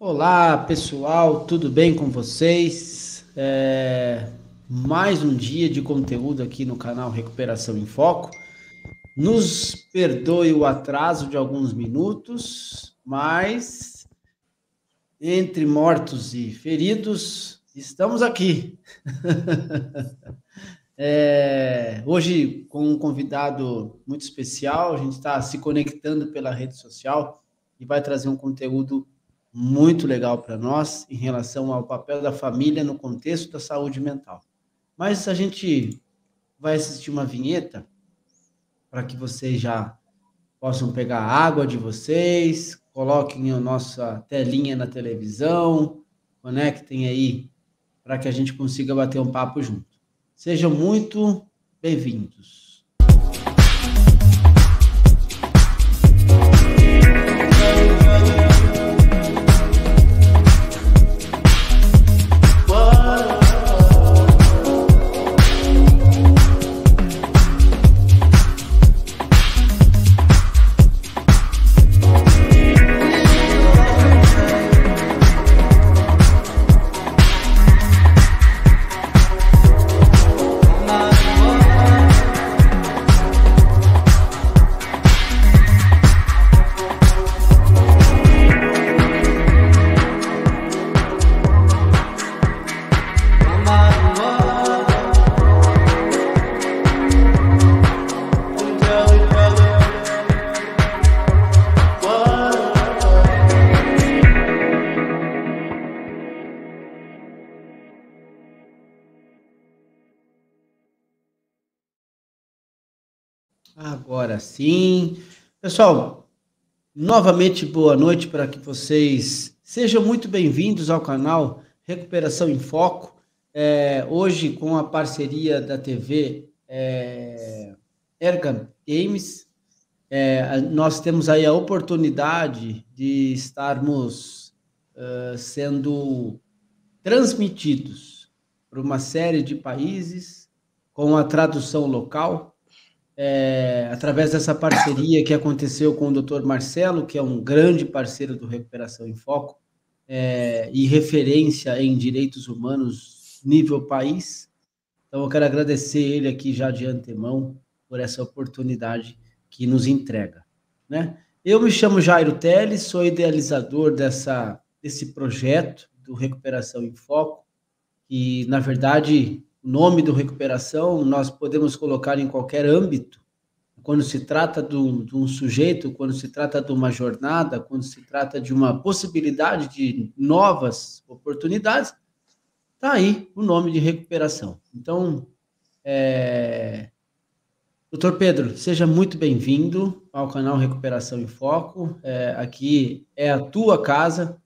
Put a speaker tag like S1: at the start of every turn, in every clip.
S1: Olá, pessoal, tudo bem com vocês? Mais um dia de conteúdo aqui no canal Recuperação em Foco. Nos perdoe o atraso de alguns minutos, mas entre mortos e feridos, estamos aqui. Hoje com um convidado muito especial, a gente está se conectando pela rede social e vai trazer um conteúdo muito legal para nós em relação ao papel da família no contexto da saúde mental. Mas a gente vai assistir uma vinheta para que vocês já possam pegar a água de vocês, coloquem a nossa telinha na televisão, conectem aí para que a gente consiga bater um papo junto. Sejam muito bem-vindos. Agora sim. Pessoal, novamente boa noite para que vocês sejam muito bem-vindos ao canal Recuperação em Foco. Hoje com a parceria da TV Ergan Games, nós temos aí a oportunidade de estarmos sendo transmitidos para uma série de países com a tradução local. Através dessa parceria que aconteceu com o Dr. Marcelo, que é um grande parceiro do Recuperação em Foco e referência em direitos humanos nível país. Então, eu quero agradecer ele aqui já de antemão por essa oportunidade que nos entrega, né? Eu me chamo Jairo Teles, sou idealizador desse projeto do Recuperação em Foco, e, na verdade, o nome do Recuperação nós podemos colocar em qualquer âmbito, quando se trata de um sujeito, quando se trata de uma jornada, quando se trata de uma possibilidade de novas oportunidades, está aí o nome de recuperação. Então, Dr. Pedro, seja muito bem-vindo ao canal Recuperação em Foco. Aqui é a tua casa,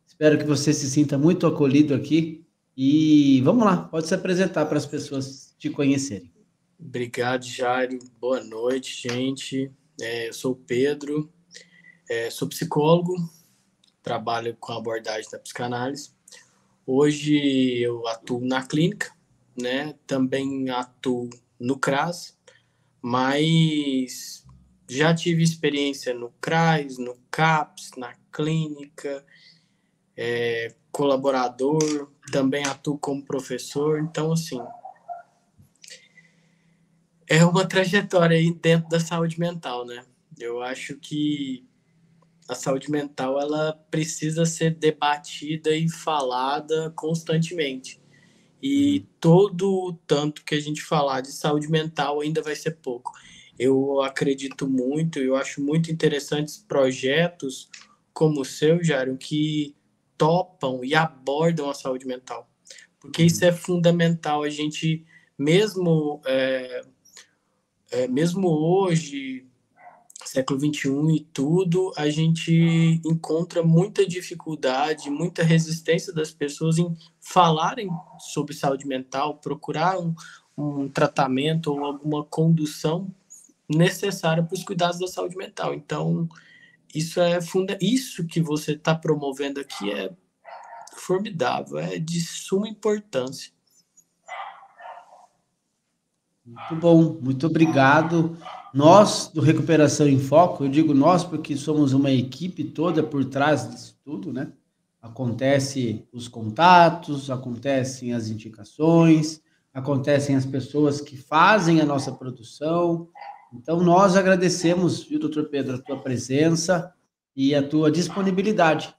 S1: espero que você se sinta muito acolhido aqui. E vamos lá, pode se apresentar para as pessoas te conhecerem.
S2: Obrigado, Jairo. Boa noite, gente. Eu sou o Pedro, sou psicólogo, trabalho com abordagem da psicanálise. Hoje eu atuo na clínica, né? Também atuo no CRAS, mas já tive experiência no CRAS, no CAPS, na clínica, colaborador, também atuo como professor. Então, assim, é uma trajetória aí dentro da saúde mental, né? Eu acho que a saúde mental, ela precisa ser debatida e falada constantemente. E todo o tanto que a gente falar de saúde mental ainda vai ser pouco. Eu acredito muito, eu acho muito interessantes projetos como o seu, Jairo, que topam e abordam a saúde mental. Porque isso é fundamental. A gente, mesmo hoje, século XXI e tudo, a gente encontra muita dificuldade, muita resistência das pessoas em falarem sobre saúde mental, procurar um tratamento ou alguma condução necessária para os cuidados da saúde mental. Então, isso que você está promovendo aqui é formidável, é de suma importância.
S1: Muito bom, muito obrigado. Nós, do Recuperação em Foco, eu digo nós porque somos uma equipe toda por trás disso tudo, né? Acontece os contatos, acontecem as indicações, acontecem as pessoas que fazem a nossa produção. Então, nós agradecemos, viu, doutor Pedro, a tua presença e a tua disponibilidade.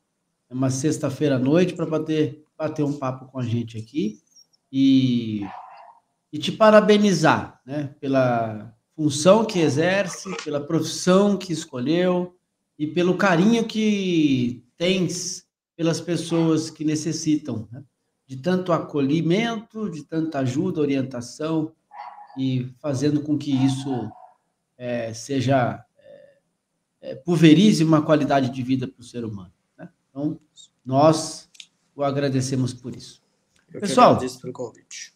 S1: É uma sexta-feira à noite para bater um papo com a gente aqui e te parabenizar, né, pela função que exerce, pela profissão que escolheu e pelo carinho que tens pelas pessoas que necessitam, né, de tanto acolhimento, de tanta ajuda, orientação e fazendo com que isso seja pulverize uma qualidade de vida para o ser humano, né? Então, nós o agradecemos por isso.
S2: Eu que
S1: Pessoal,
S2: agradeço pelo convite.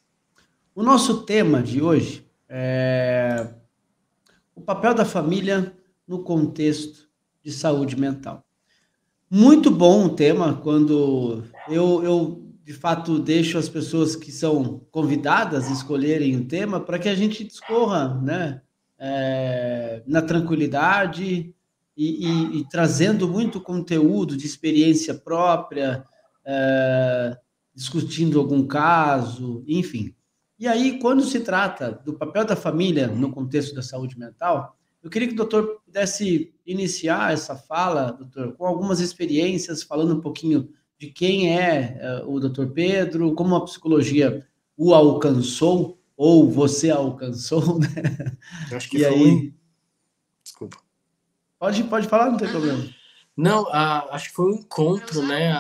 S1: o nosso tema de hoje é o papel da família no contexto de saúde mental. Muito bom o tema, quando eu de fato deixo as pessoas que são convidadas escolherem o tema para que a gente discorra, né, na tranquilidade e trazendo muito conteúdo de experiência própria, discutindo algum caso, enfim. E aí, quando se trata do papel da família no contexto da saúde mental, eu queria que o doutor pudesse iniciar essa fala, doutor, com algumas experiências, falando um pouquinho de quem é o doutor Pedro, como a psicologia o alcançou, ou você alcançou, né?
S2: Acho que
S1: E
S2: foi
S1: aí...
S2: Desculpa.
S1: Pode falar, não tem problema.
S2: Não, acho que foi um encontro, né?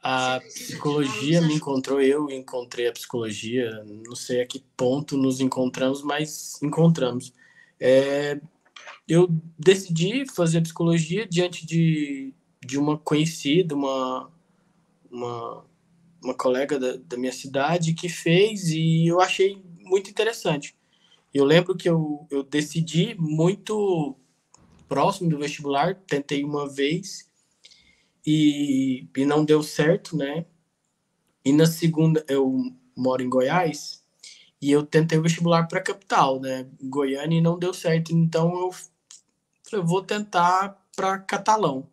S2: A psicologia me encontrou, eu encontrei a psicologia, não sei a que ponto nos encontramos, mas encontramos. Eu decidi fazer psicologia diante de uma conhecida, uma colega da minha cidade que fez e eu achei muito interessante. Eu lembro que eu decidi muito próximo do vestibular, tentei uma vez e não deu certo, né? E na segunda, eu moro em Goiás, e eu tentei o vestibular para a capital, né? Goiânia, e não deu certo. Então eu falei, vou tentar para Catalão.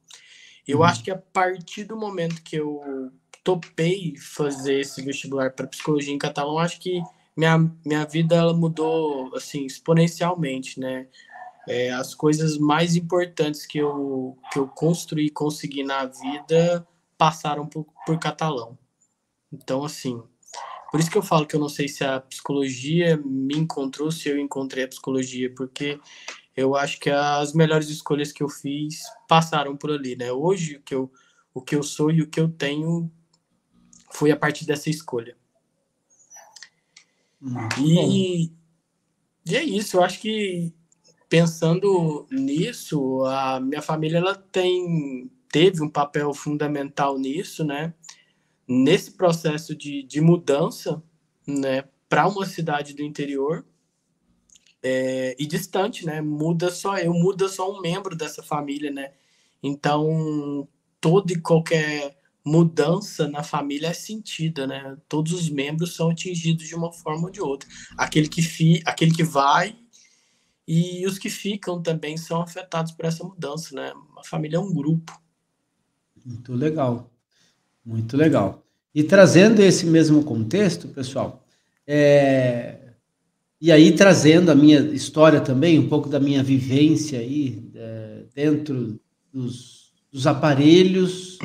S2: Eu acho que a partir do momento que eu topei fazer esse vestibular para psicologia em Catalão, acho que minha vida ela mudou assim exponencialmente, né? As coisas mais importantes que eu construí e consegui na vida passaram por Catalão. Então, assim, por isso que eu falo que eu não sei se a psicologia me encontrou, se eu encontrei a psicologia, porque eu acho que as melhores escolhas que eu fiz passaram por ali, né? Hoje, o que eu sou e o que eu tenho foi a partir dessa escolha. E é isso, eu acho que pensando nisso, a minha família ela teve um papel fundamental nisso, né? Nesse processo de mudança, né, para uma cidade do interior e distante, né? Muda só um membro dessa família, né? Então, toda e qualquer mudança na família é sentida, né? Todos os membros são atingidos de uma forma ou de outra. Aquele que vai e os que ficam também são afetados por essa mudança, né? A família é um grupo.
S1: Muito legal, muito legal. E trazendo esse mesmo contexto, pessoal, e aí trazendo a minha história também, um pouco da minha vivência aí, dentro dos aparelhos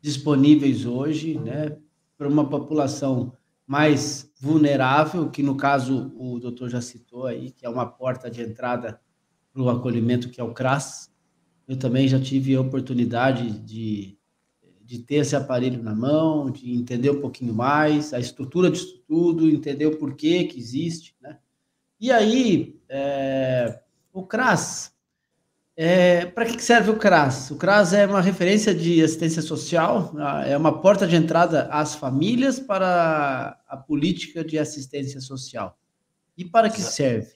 S1: disponíveis hoje, né, para uma população mais vulnerável, que no caso o doutor já citou aí, que é uma porta de entrada para o acolhimento, que é o CRAS. Eu também já tive a oportunidade de ter esse aparelho na mão, de entender um pouquinho mais a estrutura disso tudo, entender o porquê que existe, né? E aí, o CRAS, para que serve o CRAS? O CRAS é uma referência de assistência social, é uma porta de entrada às famílias para a política de assistência social. E para que serve?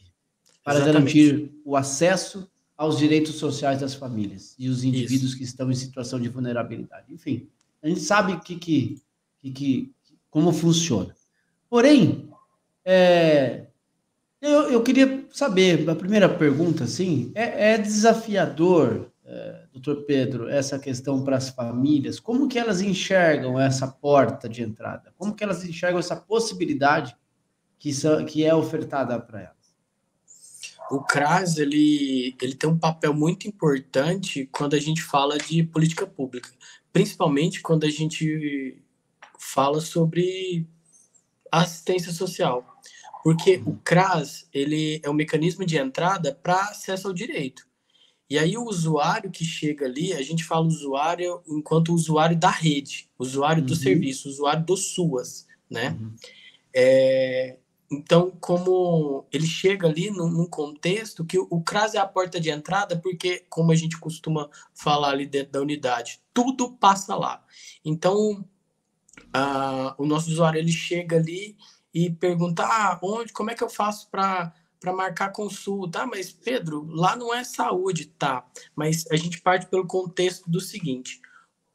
S1: Para garantir o acesso aos direitos sociais das famílias e os indivíduos que estão em situação de vulnerabilidade. Enfim, a gente sabe como funciona. Porém, eu queria saber, a primeira pergunta, assim, é desafiador, doutor Pedro, essa questão para as famílias? Como que elas enxergam essa porta de entrada? Como que elas enxergam essa possibilidade que é ofertada para elas?
S2: O CRAS, ele tem um papel muito importante quando a gente fala de política pública, principalmente quando a gente fala sobre assistência social. Porque o CRAS, ele é um mecanismo de entrada para acesso ao direito. E aí o usuário que chega ali, a gente fala usuário enquanto usuário da rede, usuário do serviço, usuário do SUAS, né? Então, como ele chega ali num contexto que o CRAS é a porta de entrada, porque, como a gente costuma falar ali dentro da unidade, tudo passa lá. Então, o nosso usuário, ele chega ali e pergunta, como é que eu faço para marcar consulta? Mas, Pedro, lá não é saúde, tá? Mas a gente parte pelo contexto do seguinte,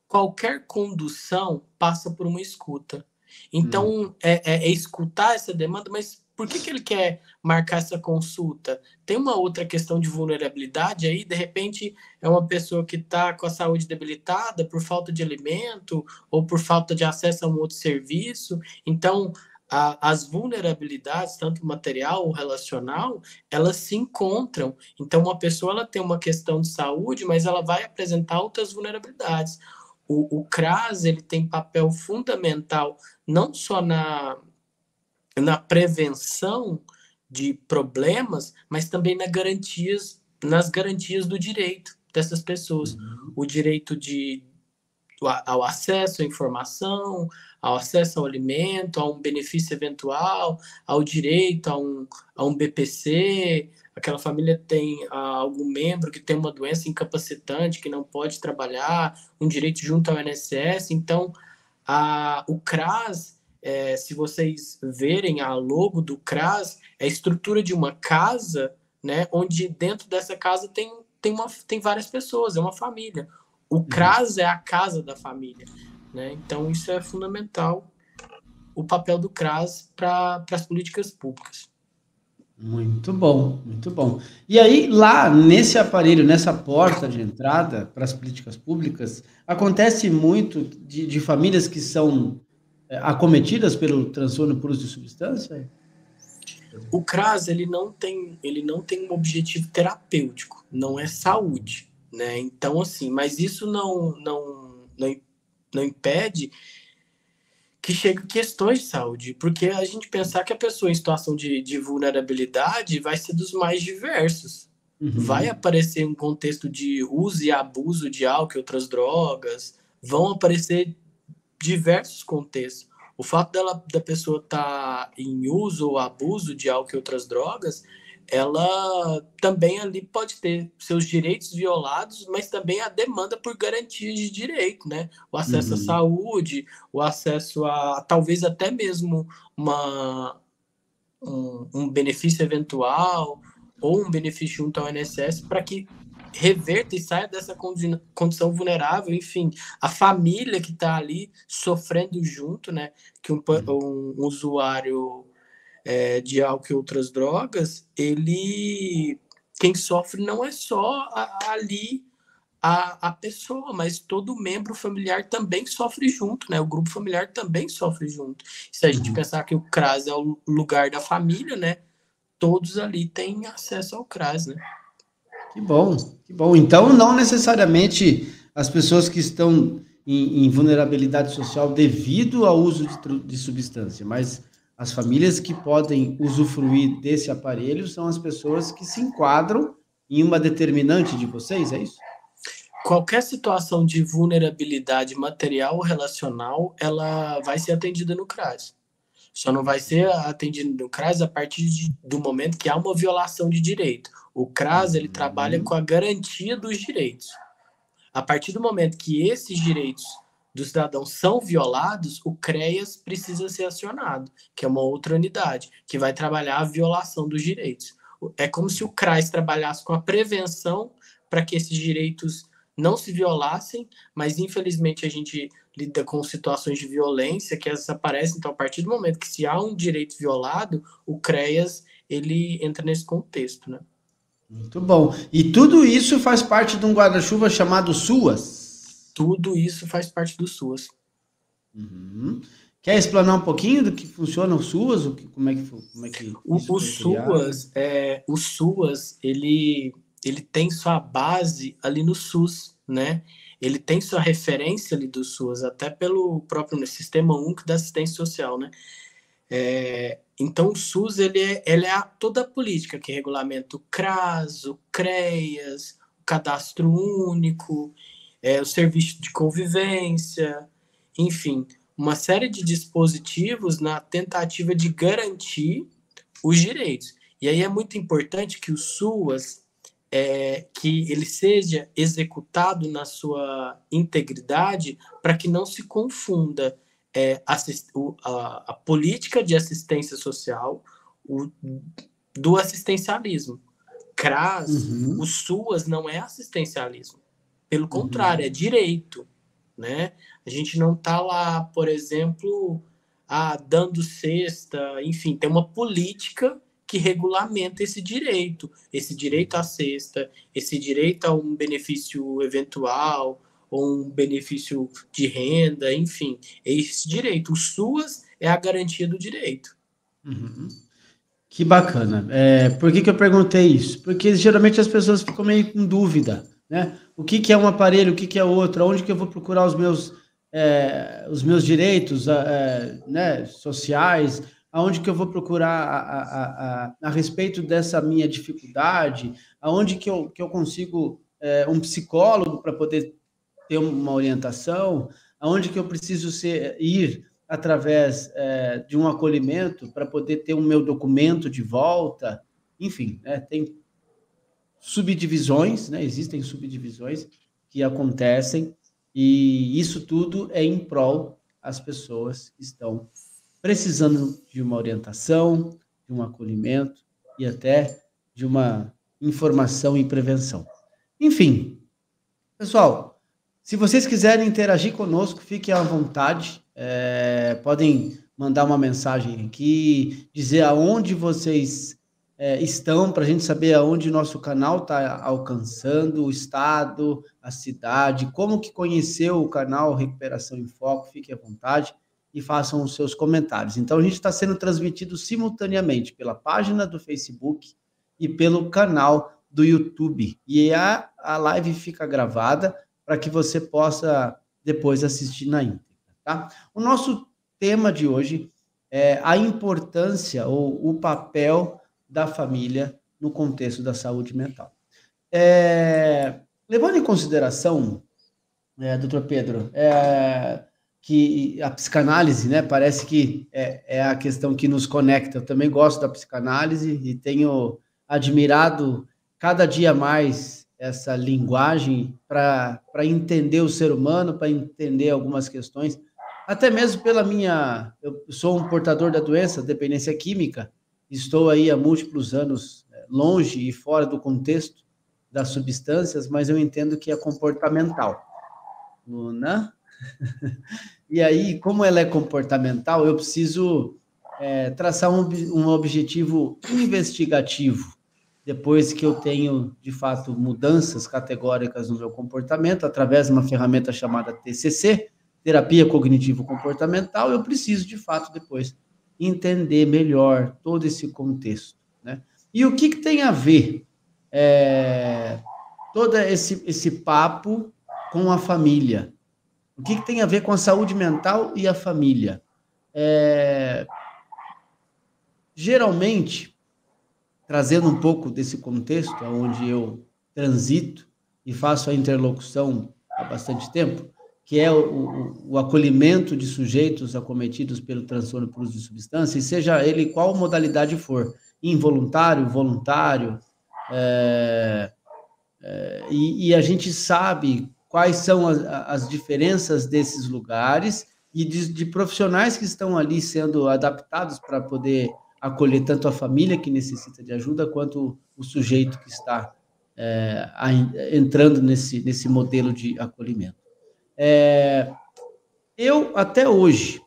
S2: qualquer condução passa por uma escuta. Então, é escutar essa demanda, mas por que ele quer marcar essa consulta? Tem uma outra questão de vulnerabilidade aí, de repente é uma pessoa que está com a saúde debilitada por falta de alimento ou por falta de acesso a um outro serviço. Então, as vulnerabilidades, tanto material ou relacional, elas se encontram. Então, uma pessoa ela tem uma questão de saúde, mas ela vai apresentar outras vulnerabilidades. O CRAS ele tem papel fundamental não só na prevenção de problemas, mas também nas garantias do direito dessas pessoas. O direito ao acesso à informação, ao acesso ao alimento, a um benefício eventual, ao direito a um BPC, aquela família tem algum membro que tem uma doença incapacitante, que não pode trabalhar, um direito junto ao INSS. Então, o CRAS, se vocês verem a logo do CRAS, é a estrutura de uma casa, né, onde dentro dessa casa tem várias pessoas, é uma família. O CRAS é a casa da família, né? Então, isso é fundamental, o papel do CRAS para as políticas públicas.
S1: Muito bom, muito bom. E aí, lá nesse aparelho, nessa porta de entrada para as políticas públicas, acontece muito de famílias que são acometidas pelo transtorno por uso de substância?
S2: O CRAS, ele não tem um objetivo terapêutico, não é saúde, né? Então, assim, mas isso não impede que chegue questões de saúde, porque a gente pensar que a pessoa em situação de vulnerabilidade vai ser dos mais diversos. Vai aparecer um contexto de uso e abuso de álcool e outras drogas, vão aparecer diversos contextos. O fato da pessoa estar em uso ou abuso de álcool e outras drogas, ela também ali pode ter seus direitos violados, mas também a demanda por garantias de direito, né? O acesso à saúde, o acesso a talvez até mesmo um benefício eventual ou um benefício junto ao INSS para que reverta e saia dessa condição vulnerável, enfim, a família que está ali sofrendo junto, né? Que um usuário de álcool e outras drogas, quem sofre não é só ali a pessoa, mas todo membro familiar também sofre junto, né? O grupo familiar também sofre junto. Se a gente pensar que o CRAS é o lugar da família, né? Todos ali têm acesso ao CRAS, né?
S1: Que bom, que bom. Então, não necessariamente as pessoas que estão em vulnerabilidade social devido ao uso de substância, mas as famílias que podem usufruir desse aparelho são as pessoas que se enquadram em uma determinante de vocês, é isso?
S2: Qualquer situação de vulnerabilidade material ou relacional, ela vai ser atendida no CRAS. Só não vai ser atendida no CRAS a partir do momento que há uma violação de direito. O CRAS, ele trabalha com a garantia dos direitos. A partir do momento que esses direitos do cidadão são violados, o CREAS precisa ser acionado, que é uma outra unidade, que vai trabalhar a violação dos direitos. É como se o CRAS trabalhasse com a prevenção para que esses direitos não se violassem, mas infelizmente a gente lida com situações de violência que essas aparecem, então a partir do momento que se há um direito violado, o CREAS ele entra nesse contexto, né?
S1: Muito bom. E tudo isso faz parte de um guarda-chuva chamado SUAS.
S2: Tudo isso faz parte do SUAS.
S1: Uhum. Quer explanar um pouquinho do que funciona o SUAS? Como é que isso
S2: O
S1: foi criado?
S2: SUAS, ele tem sua base ali no SUS, né? Ele tem sua referência ali do SUS, até pelo próprio Sistema Único da Assistência Social, né? Então, o SUS, toda a política que regulamenta o CRAS, o CREAS, o Cadastro Único, o Serviço de Convivência, enfim, uma série de dispositivos na tentativa de garantir os direitos. E aí é muito importante que o SUAS, que ele seja executado na sua integridade para que não se confunda a política de assistência social do assistencialismo. CRAS, o
S1: Uhum,
S2: SUAS não é assistencialismo. Pelo contrário, é
S1: uhum,
S2: direito. Né? A gente não está lá, por exemplo, dando cesta, enfim, tem uma política que regulamenta esse direito à cesta, esse direito a um benefício eventual, ou um benefício de renda, enfim, é esse direito. O SUAS é a garantia do direito.
S1: uhum. Que bacana. Por que eu perguntei isso? Porque geralmente as pessoas ficam meio com dúvida, né? O que que é um aparelho, o que que é outro, onde que eu vou procurar os meus direitos, né, sociais, aonde que eu vou procurar a respeito dessa minha dificuldade, aonde que eu consigo um psicólogo para poder ter uma orientação, aonde que eu preciso ir através de um acolhimento para poder ter o meu documento de volta, enfim, né, tem subdivisões, né, existem subdivisões que acontecem e isso tudo é em prol às pessoas que estão precisando de uma orientação, de um acolhimento e até de uma informação e prevenção. Enfim, pessoal, se vocês quiserem interagir conosco, fiquem à vontade. Podem mandar uma mensagem aqui, dizer aonde vocês estão, para a gente saber aonde nosso canal está alcançando, o estado, a cidade, como que conheceu o canal Recuperação em Foco, fiquem à vontade e façam os seus comentários. Então, a gente está sendo transmitido simultaneamente pela página do Facebook e pelo canal do YouTube. E a live fica gravada para que você possa depois assistir na íntegra. Tá? O nosso tema de hoje é a importância ou o papel da família no contexto da saúde mental. Levando em consideração, doutor Pedro, que a psicanálise, né, parece que é a questão que nos conecta. Eu também gosto da psicanálise e tenho admirado cada dia mais essa linguagem para entender o ser humano, para entender algumas questões, até mesmo eu sou um portador da doença, dependência química, estou aí há múltiplos anos longe e fora do contexto das substâncias, mas eu entendo que é comportamental. Né? E aí, como ela é comportamental, eu preciso traçar um objetivo investigativo. Depois que eu tenho, de fato, mudanças categóricas no meu comportamento, através de uma ferramenta chamada TCC, Terapia Cognitivo-Comportamental, eu preciso, de fato, depois entender melhor todo esse contexto. Né? E o que tem a ver todo esse papo com a família? O que tem a ver com a saúde mental e a família? Geralmente, trazendo um pouco desse contexto, onde eu transito e faço a interlocução há bastante tempo, que é o acolhimento de sujeitos acometidos pelo transtorno por uso de substância, e seja ele qual modalidade for, involuntário, voluntário, e a gente sabe quais são as diferenças desses lugares e de profissionais que estão ali sendo adaptados para poder acolher tanto a família que necessita de ajuda, quanto o sujeito que está entrando nesse modelo de acolhimento. Eu, até hoje,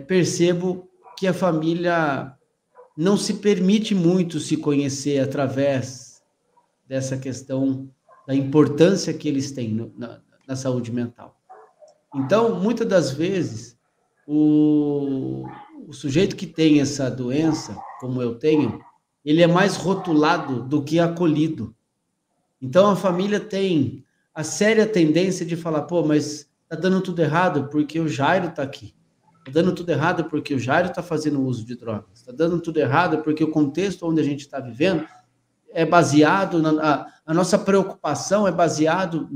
S1: percebo que a família não se permite muito se conhecer através dessa questão da importância que eles têm na saúde mental. Então, muitas das vezes, o sujeito que tem essa doença, como eu tenho, ele é mais rotulado do que acolhido. Então, a família tem a séria tendência de falar, pô, mas tá dando tudo errado porque o Jairo tá aqui. Tá dando tudo errado porque o Jairo tá fazendo uso de drogas. Tá dando tudo errado porque o contexto onde a gente está vivendo é baseado, a nossa preocupação é baseado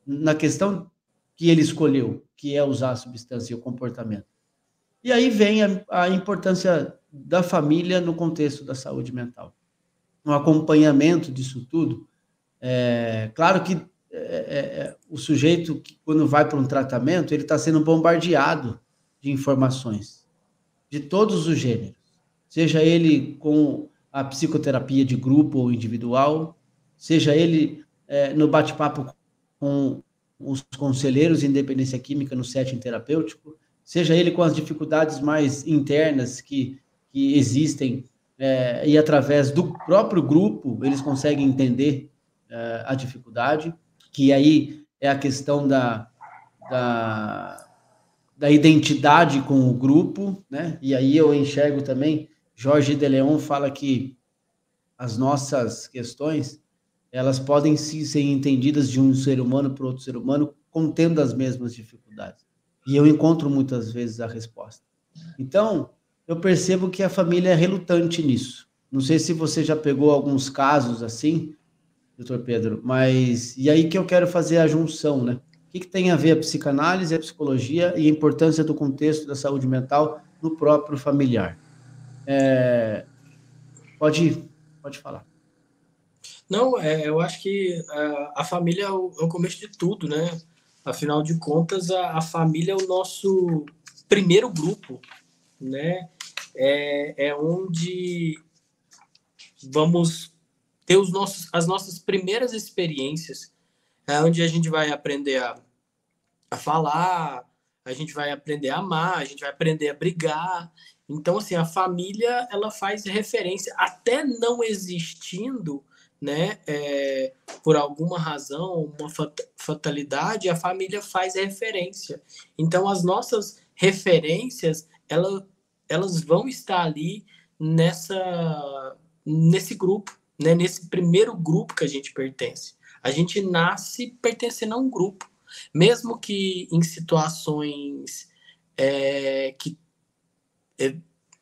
S1: na questão que ele escolheu, que é usar a substância e o comportamento. E aí vem a importância da família no contexto da saúde mental. No acompanhamento disso tudo, claro que o sujeito, quando vai para um tratamento, ele está sendo bombardeado de informações, de todos os gêneros. Seja ele com a psicoterapia de grupo ou individual, seja ele no bate-papo com os conselheiros em dependência química no setting terapêutico, seja ele com as dificuldades mais internas que existem, e através do próprio grupo eles conseguem entender a dificuldade, que aí é a questão da identidade com o grupo, né? E aí eu enxergo também, Jorge de Leon fala que as nossas questões, elas podem sim ser entendidas de um ser humano para outro ser humano, contendo as mesmas dificuldades. E eu encontro muitas vezes a resposta. Então, eu percebo que a família é relutante nisso. Não sei se você já pegou alguns casos assim, doutor Pedro, mas e aí que eu quero fazer a junção, né? O que tem a ver a psicanálise, a psicologia e a importância do contexto da saúde mental no próprio familiar? Pode falar.
S2: Não, eu acho que a família é o começo de tudo, né? Afinal de contas, a família é o nosso primeiro grupo, né? É onde vamos ter as nossas primeiras experiências, é onde a gente vai aprender a falar, a gente vai aprender a amar, a gente vai aprender a brigar. Então, assim, a família, ela faz referência, até não existindo, né, por alguma razão, uma fatalidade, a família faz referência. Então, as nossas referências, elas vão estar ali nesse grupo, né, nesse primeiro grupo que a gente pertence. A gente nasce pertencendo a um grupo, mesmo que em situações que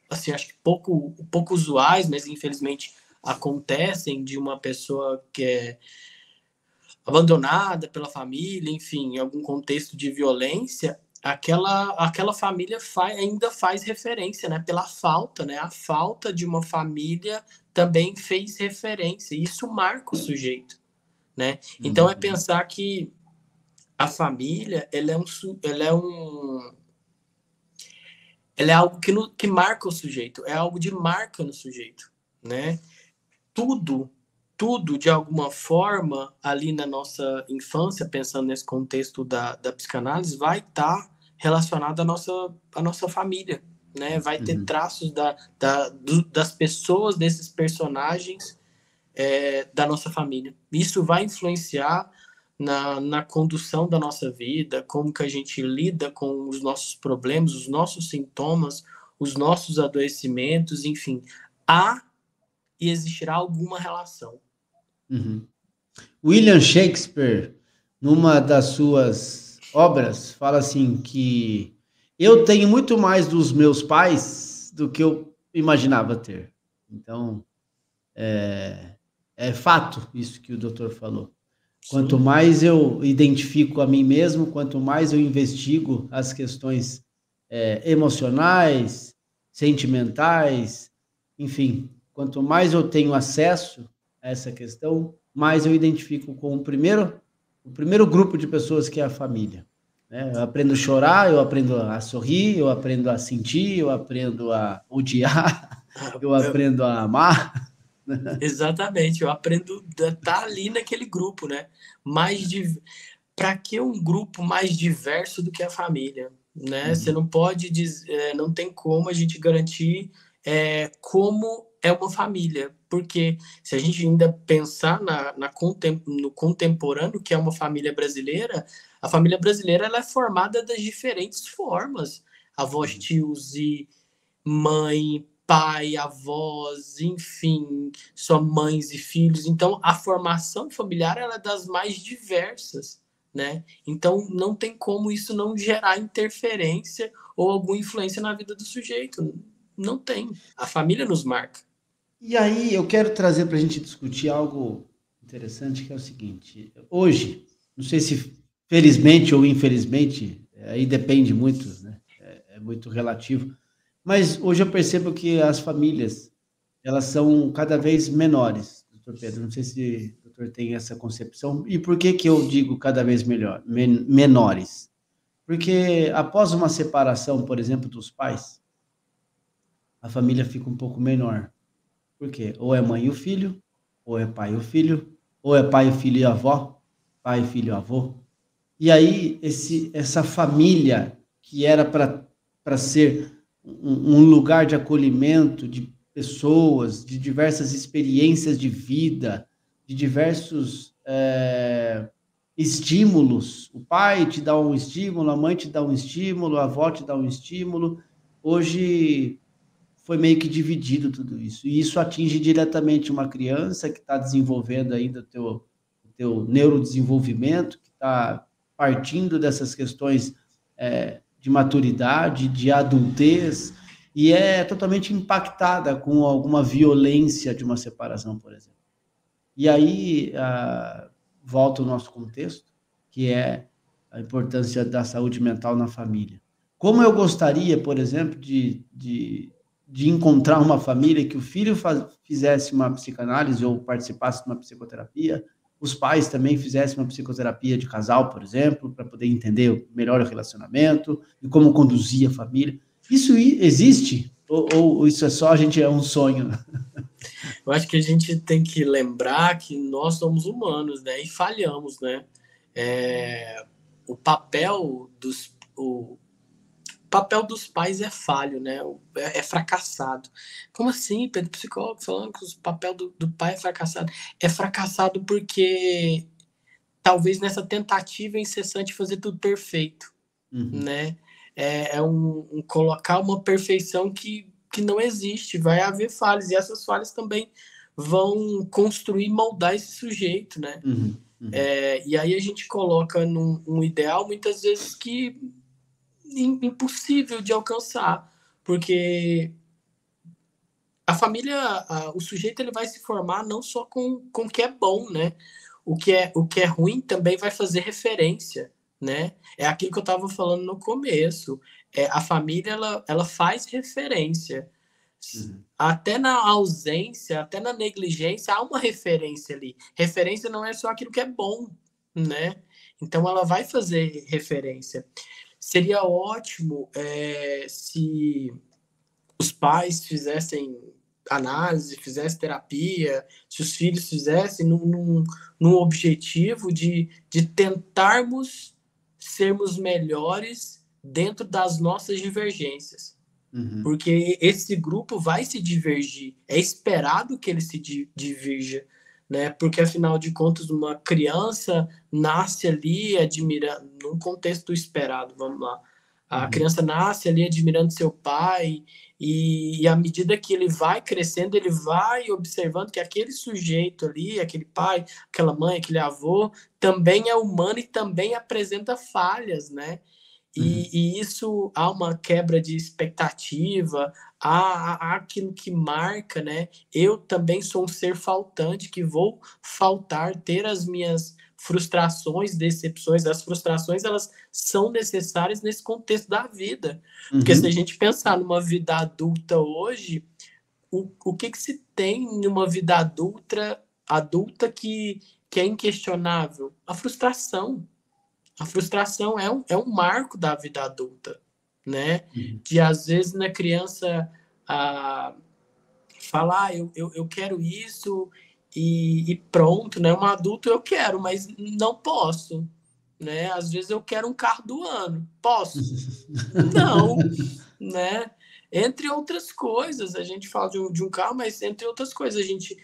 S2: assim, acho que pouco usuais, mas infelizmente acontecem, de uma pessoa que é abandonada pela família, enfim, em algum contexto de violência, aquela família ainda faz referência, né, pela falta, né, a falta de uma família também fez referência, e isso marca o sujeito, né? Então é pensar que a família, ela é algo que marca o sujeito, é algo de marca no sujeito, né? Tudo, de alguma forma, ali na nossa infância, pensando nesse contexto da psicanálise, vai estar relacionado à nossa família, né? Vai ter traços das pessoas, desses personagens da nossa família. Isso vai influenciar na condução da nossa vida, como que a gente lida com os nossos problemas, os nossos sintomas, os nossos adoecimentos, enfim. Há e existirá alguma relação.
S1: William Shakespeare, numa das suas obras, fala assim que eu tenho muito mais dos meus pais do que eu imaginava ter. Então, é fato isso que o doutor falou. Quanto mais eu identifico a mim mesmo, quanto mais eu investigo as questões emocionais, sentimentais, enfim, quanto mais eu tenho acesso a essa questão, mais eu identifico com o primeiro grupo de pessoas, que é a família. Eu aprendo a chorar, eu aprendo a sorrir, eu aprendo a sentir, eu aprendo a odiar, eu aprendo a amar.
S2: Exatamente, eu aprendo a estar ali naquele grupo, né? Para que um grupo mais diverso do que a família, né? Você não pode dizer, não tem como a gente garantir como é uma família. Porque se a gente ainda pensar no contemporâneo, que é uma família brasileira, a família brasileira ela é formada das diferentes formas. Avós, tios e mãe, pai, avós, enfim, só mães e filhos. Então, a formação familiar ela é das mais diversas, né? Então, não tem como isso não gerar interferência ou alguma influência na vida do sujeito. Não tem. A família nos marca.
S1: E aí eu quero trazer para a gente discutir algo interessante, que é o seguinte. Hoje, não sei se felizmente ou infelizmente, aí depende muito, né? É muito relativo. Mas hoje eu percebo que as famílias, elas são cada vez menores, doutor Pedro. Não sei se o doutor tem essa concepção. E por que que eu digo cada vez menores? Porque após uma separação, por exemplo, dos pais, a família fica um pouco menor. Por quê? Ou é mãe e o filho, ou é pai e o filho, ou é pai, filho e avó, pai, filho e avô. E aí, essa família que era para ser um lugar de acolhimento de pessoas, de diversas experiências de vida, de diversos estímulos. O pai te dá um estímulo, a mãe te dá um estímulo, a avó te dá um estímulo. Hoje foi meio que dividido tudo isso. E isso atinge diretamente uma criança que está desenvolvendo ainda o teu neurodesenvolvimento, que está partindo dessas questões de maturidade, de adultez, e é totalmente impactada com alguma violência de uma separação, por exemplo. E aí volta o nosso contexto, que é a importância da saúde mental na família. Como eu gostaria, por exemplo, de encontrar uma família que o filho fizesse uma psicanálise ou participasse de uma psicoterapia, os pais também fizessem uma psicoterapia de casal, por exemplo, para poder entender melhor o relacionamento e como conduzir a família. Isso existe? Ou isso é só a gente é um sonho?
S2: Eu acho que a gente tem que lembrar que nós somos humanos, né? E falhamos, né? O papel dos pais é falho, né? É fracassado. Como assim, Pedro? Psicólogo falando que o papel do pai é fracassado. É fracassado porque talvez nessa tentativa incessante de fazer tudo perfeito, né? Colocar uma perfeição que não existe. Vai haver falhas e essas falhas também vão construir, moldar esse sujeito, né? E aí a gente coloca num ideal muitas vezes que impossível de alcançar, porque a família, o sujeito ele vai se formar não só com o que é bom, né? O que é ruim também vai fazer referência, né? É aquilo que eu estava falando no começo. A família ela faz referência. Até na ausência, até na negligência, há uma referência ali. Referência não é só aquilo que é bom, né? Então ela vai fazer referência. Seria ótimo se os pais fizessem análise, fizessem terapia, se os filhos fizessem num objetivo de tentarmos sermos melhores dentro das nossas divergências. Porque esse grupo vai se divergir. É esperado que ele se divirja, né? Porque, afinal de contas, uma criança nasce ali admirando, num contexto esperado, vamos lá. A criança nasce ali admirando seu pai e à medida que ele vai crescendo, ele vai observando que aquele sujeito ali, aquele pai, aquela mãe, aquele avô, também é humano e também apresenta falhas, né? E isso há uma quebra de expectativa, há aquilo que marca, né? Eu também sou um ser faltante, que vou faltar, ter as minhas frustrações, decepções. As frustrações, elas são necessárias nesse contexto da vida. Porque se a gente pensar numa vida adulta hoje, o que se tem numa vida adulta que é inquestionável? A frustração. A frustração é um marco da vida adulta, né? De, às vezes, na criança falar, eu quero isso e pronto, né? Um adulto eu quero, mas não posso, né? Às vezes eu quero um carro do ano. Posso? Não, né? Entre outras coisas, a gente fala de um carro, mas entre outras coisas, a gente,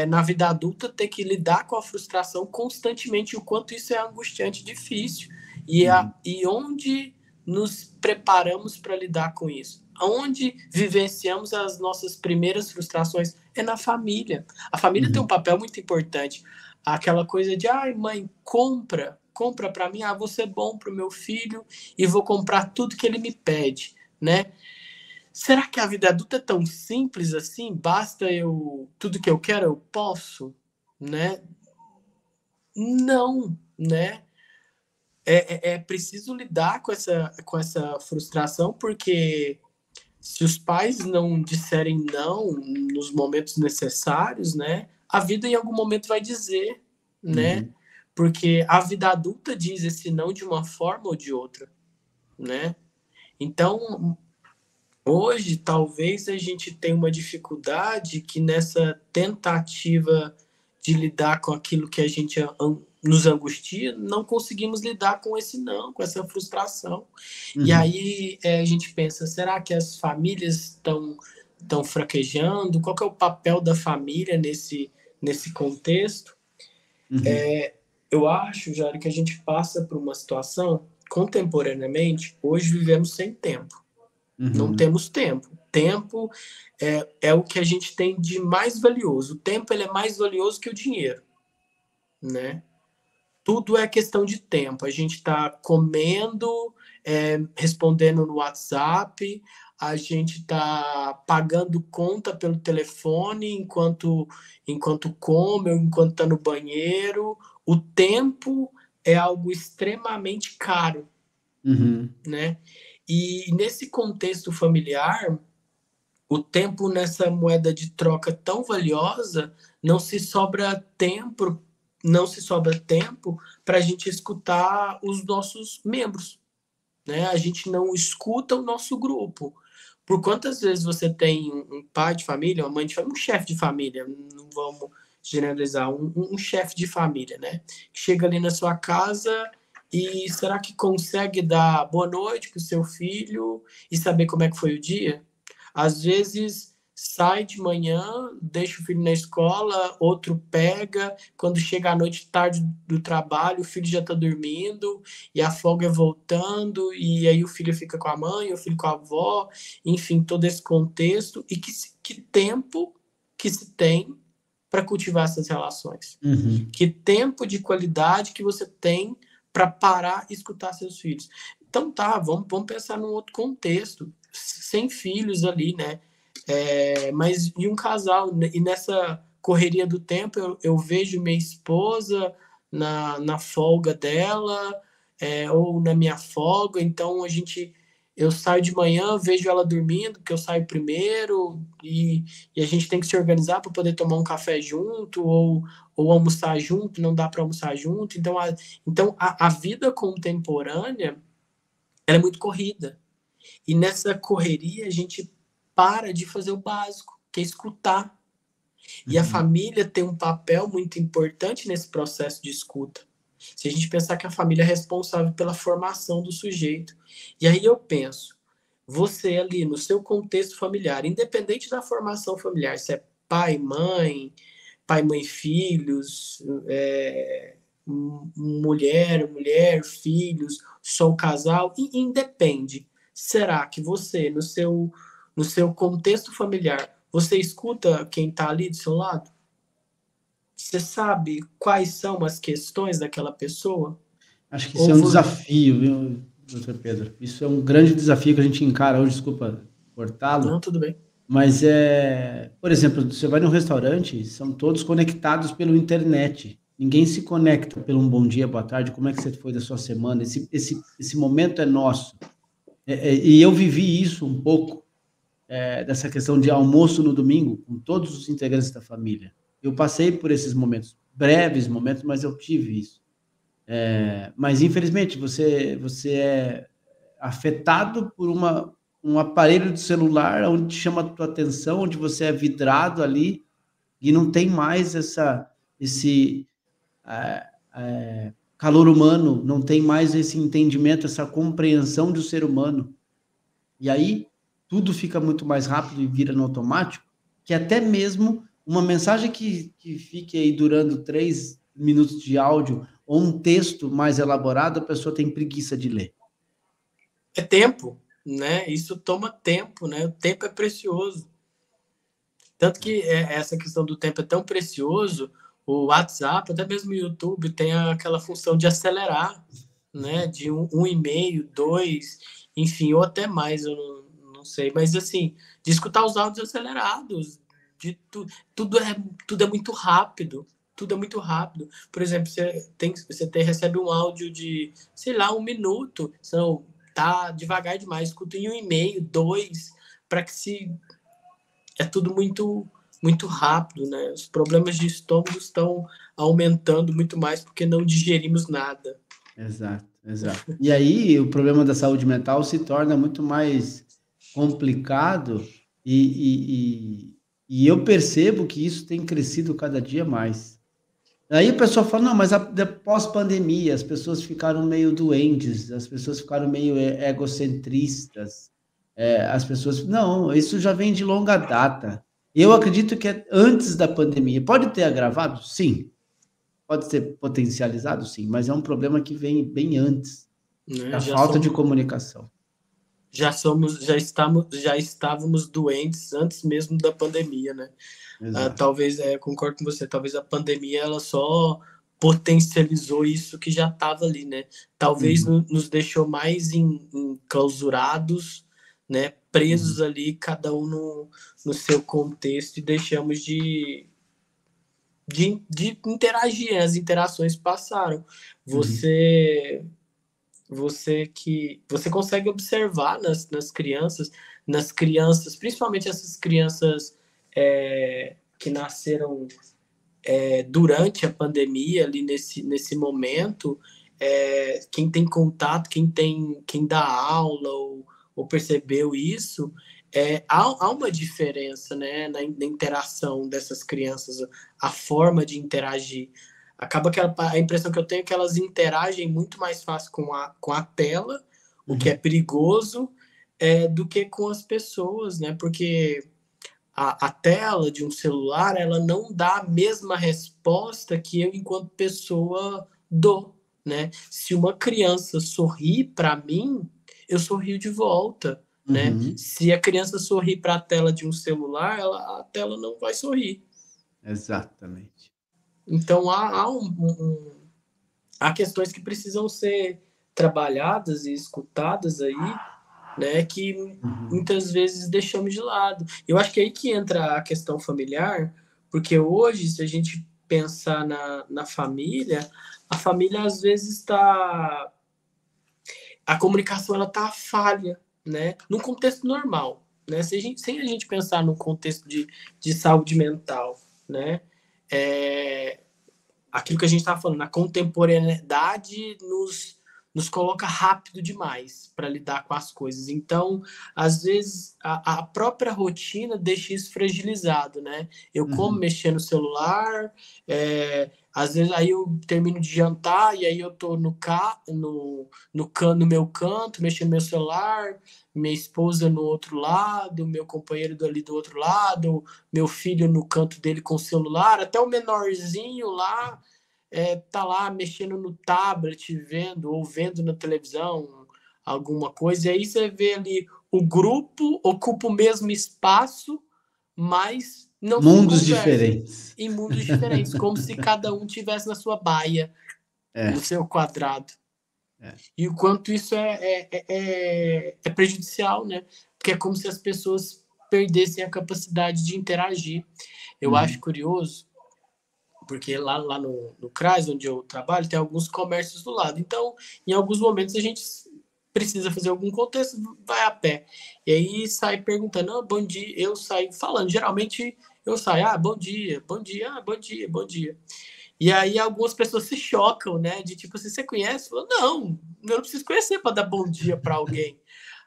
S2: na vida adulta, ter que lidar com a frustração constantemente, o quanto isso é angustiante e difícil. E onde nos preparamos para lidar com isso? Onde vivenciamos as nossas primeiras frustrações? É na família. A família tem um papel muito importante. Aquela coisa de, ai, mãe, compra para mim, vou ser bom para o meu filho e vou comprar tudo que ele me pede, né? Será que a vida adulta é tão simples assim? Basta tudo que eu quero eu posso, né? Não, né? É preciso lidar com essa frustração, porque se os pais não disserem não nos momentos necessários, né? A vida em algum momento vai dizer, né? Porque a vida adulta diz esse não de uma forma ou de outra, né? Então, hoje, talvez a gente tenha uma dificuldade que nessa tentativa de lidar com aquilo que a gente nos angustia, não conseguimos lidar com esse não, com essa frustração. E aí a gente pensa, será que as famílias estão fraquejando? Qual que é o papel da família nesse contexto? Eu acho, Jário, que a gente passa por uma situação, contemporaneamente, hoje vivemos sem tempo. Não temos tempo. Tempo é o que a gente tem de mais valioso. O tempo ele é mais valioso que o dinheiro, né? Tudo é questão de tempo. A gente está comendo, respondendo no WhatsApp, a gente está pagando conta pelo telefone enquanto come ou enquanto está no banheiro. O tempo é algo extremamente caro, né? E nesse contexto familiar, o tempo nessa moeda de troca tão valiosa, não se sobra tempo para a gente escutar os nossos membros, né? A gente não escuta o nosso grupo. Por quantas vezes você tem um pai de família, uma mãe de família, um chefe de família, não vamos generalizar, um chefe de família, né? Chega ali na sua casa e será que consegue dar boa noite para o seu filho e saber como é que foi o dia? Às vezes sai de manhã, deixa o filho na escola, outro pega, quando chega à noite, tarde do trabalho, o filho já está dormindo e a folga é voltando, e aí o filho fica com a mãe, o filho com a avó, enfim, todo esse contexto, e que tempo que se tem para cultivar essas relações. Que tempo de qualidade que você tem para parar e escutar seus filhos. Então tá, vamos pensar num outro contexto, sem filhos ali, né? Mas e um casal, e nessa correria do tempo eu vejo minha esposa na folga dela, ou na minha folga, então eu saio de manhã, vejo ela dormindo, porque eu saio primeiro, e a gente tem que se organizar para poder tomar um café junto, ou almoçar junto, não dá para almoçar junto. Então a vida contemporânea ela é muito corrida. E nessa correria a gente para de fazer o básico, que é escutar. E a família tem um papel muito importante nesse processo de escuta. Se a gente pensar que a família é responsável pela formação do sujeito. E aí eu penso, você ali no seu contexto familiar, independente da formação familiar, se é pai, mãe, filhos, mulher, filhos, só o casal, e independe. Será que você, no seu contexto familiar, você escuta quem está ali do seu lado? Você sabe quais são as questões daquela pessoa?
S1: Acho que isso é um desafio, viu, doutor Pedro? Isso é um grande desafio que a gente encara hoje, desculpa cortá-lo.
S2: Não, tudo bem.
S1: Mas por exemplo, você vai num restaurante, são todos conectados pela internet. Ninguém se conecta pelo um bom dia, boa tarde, como é que você foi da sua semana? Esse momento é nosso. E eu vivi isso um pouco, dessa questão de almoço no domingo, com todos os integrantes da família. Eu passei por esses momentos, breves momentos, mas eu tive isso. Mas, infelizmente, você é afetado por um aparelho de celular onde te chama a tua atenção, onde você é vidrado ali e não tem mais esse calor humano, não tem mais esse entendimento, essa compreensão do ser humano. E aí, tudo fica muito mais rápido e vira no automático, que até mesmo uma mensagem que fique aí durando 3 minutos de áudio ou um texto mais elaborado, a pessoa tem preguiça de ler.
S2: É tempo, né? Isso toma tempo, né? O tempo é precioso. Tanto que essa questão do tempo é tão precioso, o WhatsApp, até mesmo o YouTube, tem aquela função de acelerar, né? De 1,5, 2, enfim, ou até mais, eu não sei. Mas, assim, de escutar os áudios acelerados, tudo é muito rápido. Tudo é muito rápido. Por exemplo, recebe um áudio de, sei lá, 1 minuto. Então, tá devagar demais. Escuta em 1,5, 2, para que se... É tudo muito, muito rápido, né? Os problemas de estômago estão aumentando muito mais porque não digerimos nada.
S1: Exato. E aí o problema da saúde mental se torna muito mais complicado e eu percebo que isso tem crescido cada dia mais. Aí o pessoal fala, não, mas pós-pandemia as pessoas ficaram meio doentes, as pessoas ficaram meio egocentristas, as pessoas... Não, isso já vem de longa data. Eu acredito que é antes da pandemia. Pode ter agravado? Sim. Pode ser potencializado? Sim, mas é um problema que vem bem antes da falta de comunicação.
S2: Já estávamos doentes antes mesmo da pandemia, né? Talvez, concordo com você, talvez a pandemia ela só potencializou isso que já estava ali, né? Talvez nos deixou mais enclausurados, né? Presos ali, cada um no seu contexto, e deixamos de interagir. As interações passaram. Você consegue observar nas crianças, principalmente essas crianças que nasceram durante a pandemia, ali nesse momento, quem tem contato, quem dá aula ou percebeu isso, há uma diferença, né, na interação dessas crianças, a forma de interagir. Acaba que a impressão que eu tenho é que elas interagem muito mais fácil com a tela, o que é perigoso, do que com as pessoas, né? Porque a tela de um celular, ela não dá a mesma resposta que eu, enquanto pessoa, dou, né? Se uma criança sorri para mim, eu sorrio de volta, né? Se a criança sorrir para a tela de um celular, a tela não vai sorrir.
S1: Exatamente.
S2: Então, há questões que precisam ser trabalhadas e escutadas aí, né, que muitas vezes deixamos de lado. Eu acho que é aí que entra a questão familiar, porque hoje, se a gente pensar na família, a família às vezes está... A comunicação ela está falha, né, num contexto normal, né, sem a gente pensar no contexto de saúde mental, né, aquilo que a gente estava falando, a contemporaneidade nos coloca rápido demais para lidar com as coisas. Então, às vezes, a própria rotina deixa isso fragilizado, né? Eu como mexendo no celular, às vezes aí eu termino de jantar e aí eu tô no meu canto, mexendo no meu celular, minha esposa no outro lado, meu companheiro ali do outro lado, meu filho no canto dele com o celular, até o menorzinho lá tá lá mexendo no tablet, ou vendo na televisão alguma coisa, e aí você vê ali o grupo ocupa o mesmo espaço, mas não
S1: mundos
S2: se conversa,
S1: diferentes.
S2: em mundos diferentes, como se cada um tivesse na sua baia, no seu quadrado. E o quanto isso é prejudicial, né? Porque é como se as pessoas perdessem a capacidade de interagir. Eu acho curioso, porque lá no CRAS, onde eu trabalho, tem alguns comércios do lado. Então, em alguns momentos, a gente precisa fazer algum contexto, vai a pé. E aí sai perguntando, bom dia, eu saio falando. Geralmente, eu saio, bom dia, bom dia, bom dia, bom dia. E aí algumas pessoas se chocam, né? De tipo assim, você conhece? Eu falo, não, eu não preciso conhecer para dar bom dia para alguém.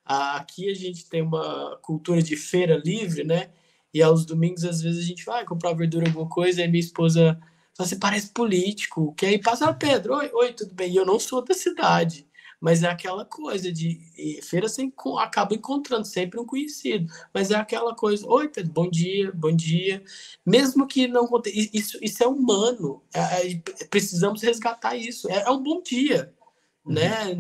S2: Aqui a gente tem uma cultura de feira livre, né? E aos domingos, às vezes, a gente vai comprar verdura, alguma coisa, e minha esposa fala, você parece político. Que aí passa, Pedro, oi, tudo bem? E eu não sou da cidade. mas é aquela coisa de feira você acaba encontrando sempre um conhecido, mas é aquela coisa, oi Pedro, bom dia, mesmo que não aconteça, isso é humano, precisamos resgatar isso, é um bom dia, né?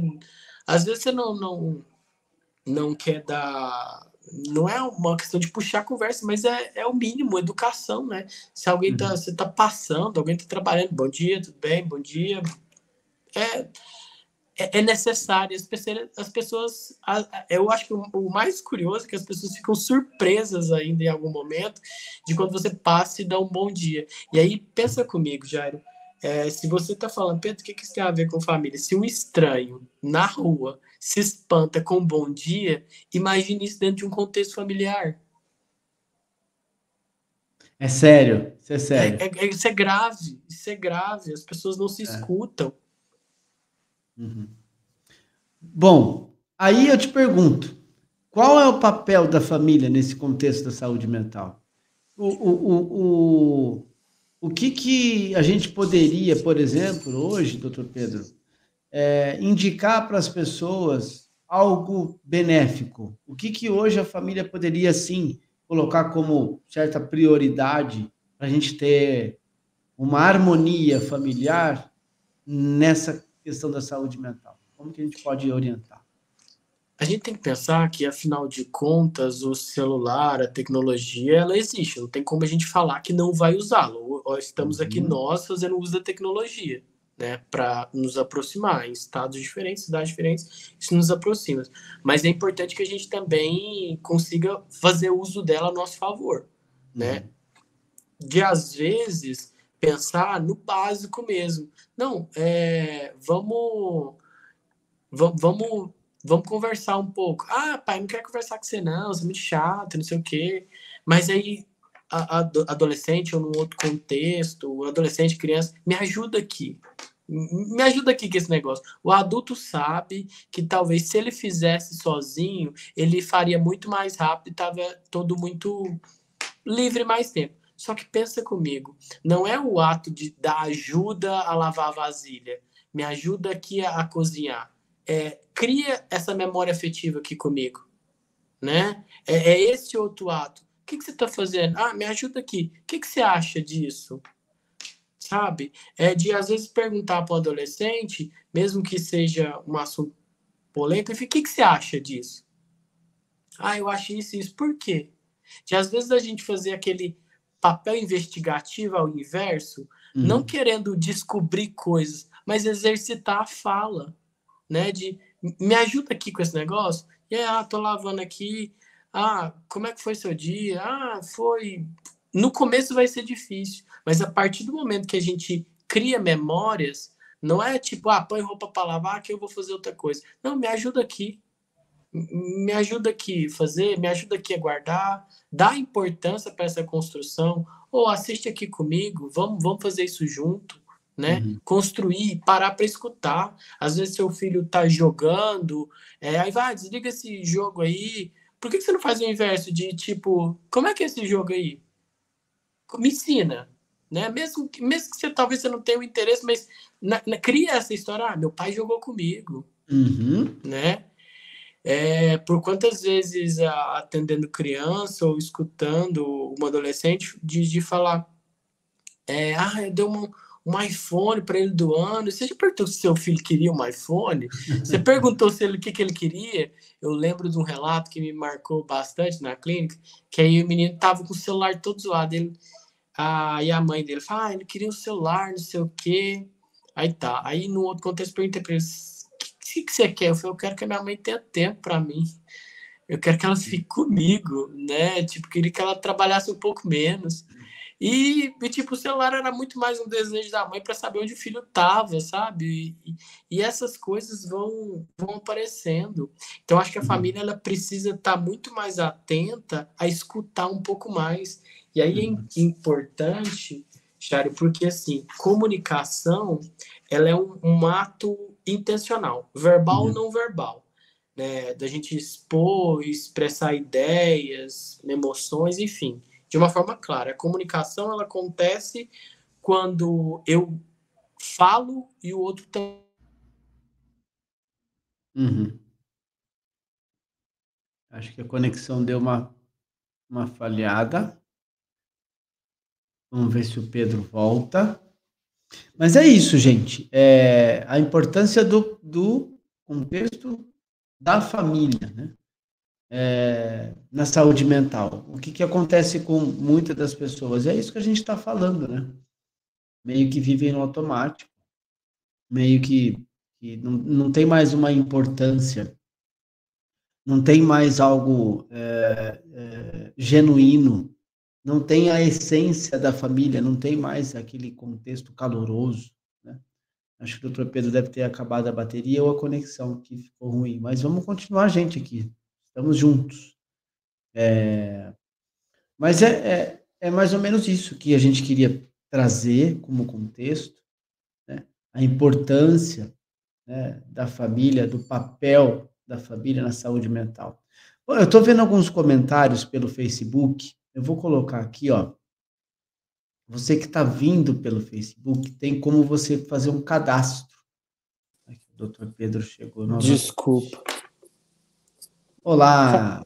S2: Às vezes você não quer dar. Não é uma questão de puxar a conversa, mas é o mínimo, educação, né? Se alguém você tá passando, alguém tá trabalhando, bom dia, tudo bem, bom dia. É necessário. As pessoas. Eu acho que o mais curioso é que as pessoas ficam surpresas ainda em algum momento de quando você passa e dá um bom dia. E aí, pensa comigo, Jairo. Se você está falando, Pedro, o que isso tem a ver com família? Se um estranho na rua se espanta com um bom dia, imagine isso dentro de um contexto familiar.
S1: É sério, isso é sério.
S2: Isso é grave, as pessoas não se escutam.
S1: Bom, aí eu te pergunto, qual é o papel da família nesse contexto da saúde mental? O que a gente poderia, por exemplo, hoje, doutor Pedro, indicar para as pessoas algo benéfico? O que hoje a família poderia, sim, colocar como certa prioridade para a gente ter uma harmonia familiar nessa questão da saúde mental? Como que a gente pode orientar?
S2: A gente tem que pensar que, afinal de contas, o celular, a tecnologia, ela existe. Não tem como a gente falar que não vai usá-lo. Estamos aqui nós fazendo uso da tecnologia, né, para nos aproximar em estados diferentes, cidades diferentes, isso nos aproxima. Mas é importante que a gente também consiga fazer uso dela a nosso favor, né? De, às vezes, pensar no básico mesmo. Não, vamos conversar um pouco. Ah, pai, não quero conversar com você não, você é muito chato, não sei o quê. Mas aí, adolescente ou num outro contexto, adolescente, criança, me ajuda aqui. Me ajuda aqui com esse negócio. O adulto sabe que talvez se ele fizesse sozinho, ele faria muito mais rápido e estava todo muito livre mais tempo. Só que pensa comigo, não é o ato de dar ajuda a lavar a vasilha, me ajuda aqui a cozinhar. Cria essa memória afetiva aqui comigo, né? É esse outro ato. O que você está fazendo? Ah, me ajuda aqui. O que você acha disso? Sabe? De, às vezes, perguntar para o adolescente, mesmo que seja um assunto polêmico, o que você acha disso? Ah, eu acho isso e isso. Por quê? De, às vezes, a gente fazer aquele papel investigativo ao inverso, não querendo descobrir coisas, mas exercitar a fala, né? De, me ajuda aqui com esse negócio. E aí, tô lavando aqui. Ah, como é que foi seu dia? Ah, foi. No começo vai ser difícil, mas a partir do momento que a gente cria memórias, não é tipo, põe roupa para lavar que eu vou fazer outra coisa. Não, me ajuda aqui. Me ajuda aqui a fazer, me ajuda aqui a guardar, dá importância para essa construção, ou assiste aqui comigo, vamos fazer isso junto, né? Construir, parar para escutar. Às vezes seu filho tá jogando, aí vai, desliga esse jogo aí. Por que você não faz o inverso de tipo, como é que é esse jogo aí? Me ensina, né? Mesmo que você talvez você não tenha o interesse, mas cria essa história. Meu pai jogou comigo, né? Por quantas vezes atendendo criança ou escutando um adolescente de falar, eu dei um iPhone para ele do ano. Você já perguntou se seu filho queria um iPhone? Você perguntou se o que ele queria? Eu lembro de um relato que me marcou bastante na clínica, que aí o menino tava com o celular todo zoado. E a mãe dele fala, ele queria um celular, não sei o quê. Aí tá. Aí no outro contexto, perguntei para ele, o que você quer? Eu falei, eu quero que a minha mãe tenha tempo para mim. Eu quero que ela fique comigo, né? Tipo, queria que ela trabalhasse um pouco menos. E tipo, o celular era muito mais um desejo da mãe para saber onde o filho estava, sabe? E essas coisas vão aparecendo. Então, acho que a família ela precisa estar muito mais atenta a escutar um pouco mais. E aí é importante, Chário, porque assim, comunicação ela é um ato intencional, verbal ou não verbal. Né, da gente expor, expressar ideias, emoções, enfim, de uma forma clara. A comunicação ela acontece quando eu falo e o outro também.
S1: Uhum. Acho que a conexão deu uma falhada. Vamos ver se o Pedro volta. Mas é isso, gente. A importância do contexto da família, né? Na saúde mental. O que acontece com muitas das pessoas? É isso que a gente está falando, né? Meio que vivem no automático, meio que não tem mais uma importância, não tem mais algo genuíno, não tem a essência da família, não tem mais aquele contexto caloroso, né? Acho que o doutor Pedro deve ter acabado a bateria ou a conexão que ficou ruim, mas vamos continuar a gente aqui, estamos juntos. Mas é mais ou menos isso que a gente queria trazer como contexto, né? A importância, né, da família, do papel da família na saúde mental. Bom, eu estou vendo alguns comentários pelo Facebook, eu vou colocar aqui, ó. Você que está vindo pelo Facebook, tem como você fazer um cadastro. Aqui, o doutor Pedro chegou novamente.
S2: Desculpa.
S1: Olá!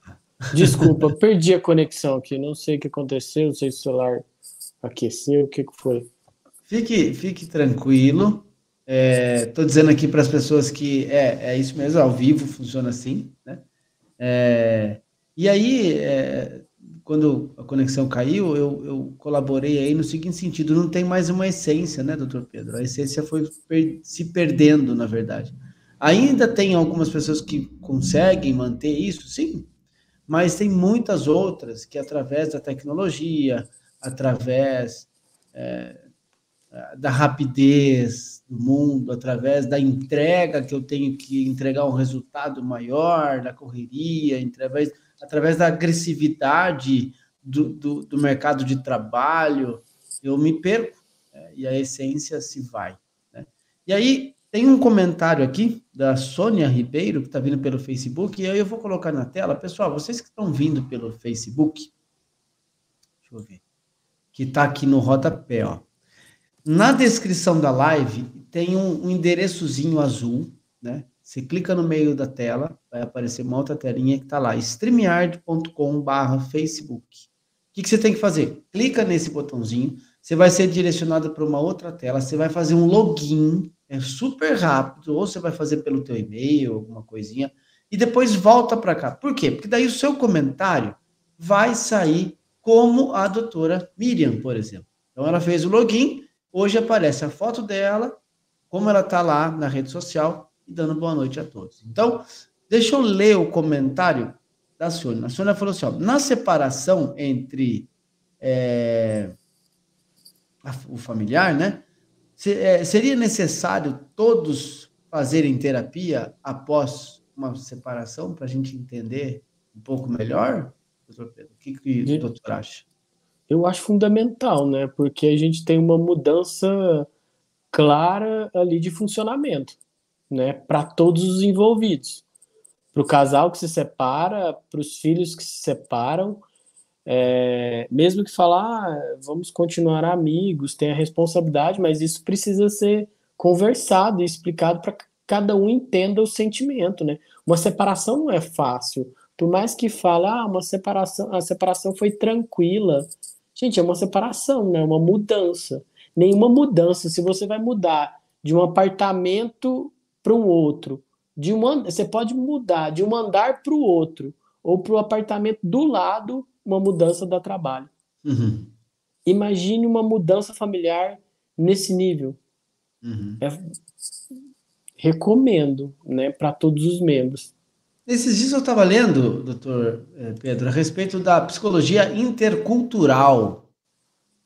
S2: Desculpa, perdi a conexão aqui. Não sei o que aconteceu, não sei se o celular aqueceu, o que foi.
S1: Fique tranquilo. Estou dizendo aqui para as pessoas que é isso mesmo, ao vivo funciona assim, né? E aí, quando a conexão caiu, eu colaborei aí no seguinte sentido: não tem mais uma essência, né, doutor Pedro? A essência foi se perdendo, na verdade. Ainda tem algumas pessoas que conseguem manter isso, sim, mas tem muitas outras que, através da tecnologia, através da rapidez do mundo, através da entrega que eu tenho que entregar um resultado maior, da correria, através da agressividade do mercado de trabalho, eu me perco, né? E a essência se vai, né? E aí, tem um comentário aqui da Sônia Ribeiro, que está vindo pelo Facebook, e aí eu vou colocar na tela. Pessoal, vocês que estão vindo pelo Facebook, deixa eu ver, que está aqui no rodapé, ó. Na descrição da live tem um endereçozinho azul, né? Você clica no meio da tela, vai aparecer uma outra telinha que está lá, streamyard.com/Facebook. O que você tem que fazer? Clica nesse botãozinho, você vai ser direcionado para uma outra tela, você vai fazer um login, é super rápido, ou você vai fazer pelo teu e-mail, alguma coisinha, e depois volta para cá. Por quê? Porque daí o seu comentário vai sair como a doutora Miriam, por exemplo. Então ela fez o login, hoje aparece a foto dela, como ela está lá na rede social, e dando boa noite a todos. Então, deixa eu ler o comentário da Sônia. A Sônia falou assim, ó, na separação entre o familiar, né? Seria necessário todos fazerem terapia após uma separação para a gente entender um pouco melhor, doutor Pedro? O que o doutor acha?
S2: Eu acho fundamental, né? Porque a gente tem uma mudança clara ali de funcionamento, né? Para todos os envolvidos. Para o casal que se separa, para os filhos que se separam, mesmo que falar, vamos continuar amigos, tem a responsabilidade, mas isso precisa ser conversado e explicado para que cada um entenda o sentimento, né? Uma separação não é fácil. Por mais que fale, uma separação, a separação foi tranquila. Gente, é uma separação, né? Uma mudança. Nenhuma mudança, se você vai mudar de um apartamento para um outro, você pode mudar de um andar para o outro, ou para o apartamento do lado, uma mudança dá trabalho.
S1: Uhum.
S2: Imagine uma mudança familiar nesse nível.
S1: Uhum.
S2: Recomendo, né, para todos os membros.
S1: Esses dias eu estava lendo, doutor Pedro, a respeito da psicologia intercultural.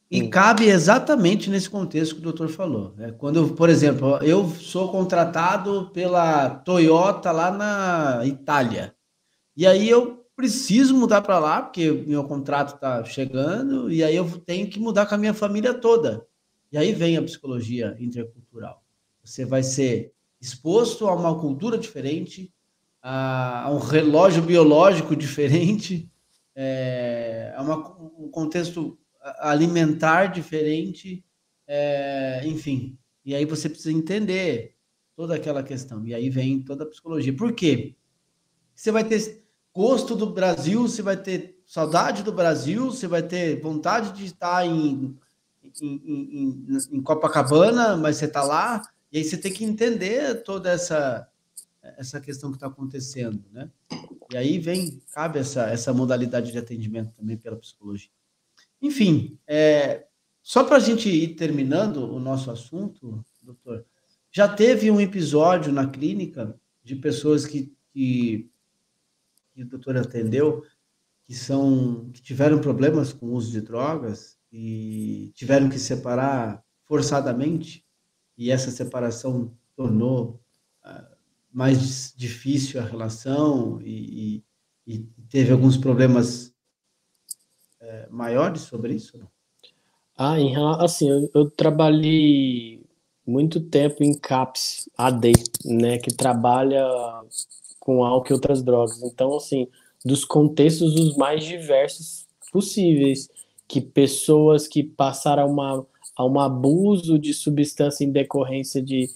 S1: E cabe exatamente nesse contexto que o doutor falou, né? Quando, por exemplo, eu sou contratado pela Toyota lá na Itália. E aí eu preciso mudar para lá, porque meu contrato está chegando, e aí eu tenho que mudar com a minha família toda. E aí vem a psicologia intercultural. Você vai ser exposto a uma cultura diferente, a um relógio biológico diferente, um contexto alimentar diferente, enfim. E aí você precisa entender. toda aquela questão. E aí vem toda a psicologia. Por quê? Você vai ter gosto do Brasil, você vai ter saudade do Brasil, você vai ter vontade de estar em Copacabana, mas você está lá, e aí você tem que entender toda essa questão que está acontecendo, né? E aí cabe essa modalidade de atendimento também pela psicologia. Enfim, só para a gente ir terminando o nosso assunto, doutor, já teve um episódio na clínica de pessoas que o doutor atendeu, que tiveram problemas com o uso de drogas e tiveram que separar forçadamente, e essa separação tornou mais difícil a relação e teve alguns problemas maiores sobre isso? Não?
S2: Assim, eu trabalhei muito tempo em CAPS AD, né, que trabalha com álcool e outras drogas. Então, assim, dos contextos os mais diversos possíveis, que pessoas que passaram a um abuso de substância em decorrência de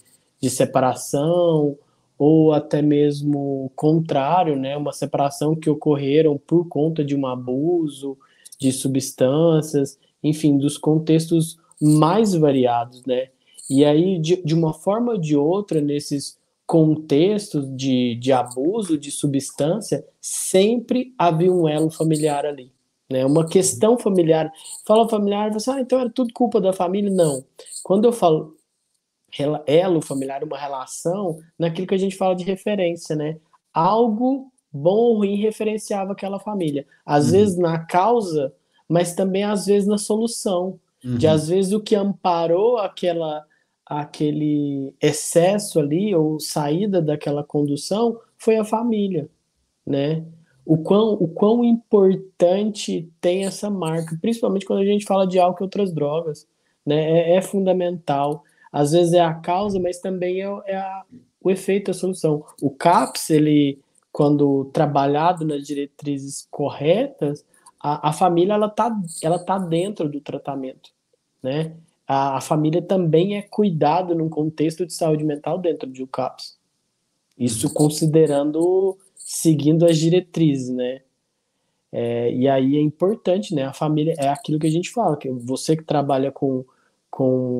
S2: separação, ou até mesmo o contrário, né, uma separação que ocorreram por conta de um abuso de substâncias, enfim, dos contextos mais variados, né? E aí, de uma forma ou de outra, nesses contextos de abuso de substância, sempre havia um elo familiar ali, né? Uma questão familiar. Fala familiar, você, então era tudo culpa da família? Não. Quando eu falo elo familiar, uma relação, naquilo que a gente fala de referência, né? Algo bom ou ruim referenciava aquela família. Às vezes na causa, mas também às vezes na solução. De às vezes o que amparou aquele excesso ali, ou saída daquela condução, foi a família, né? O quão importante tem essa marca, principalmente quando a gente fala de álcool e outras drogas, né? É fundamental. Às vezes é a causa, mas também o efeito, a solução. O CAPS, ele, quando trabalhado nas diretrizes corretas, a família ela tá dentro do tratamento, né? A família também é cuidado num contexto de saúde mental dentro de um CAPS. Isso considerando, seguindo as diretrizes, né? E aí é importante, né? A família é aquilo que a gente fala, que você que trabalha com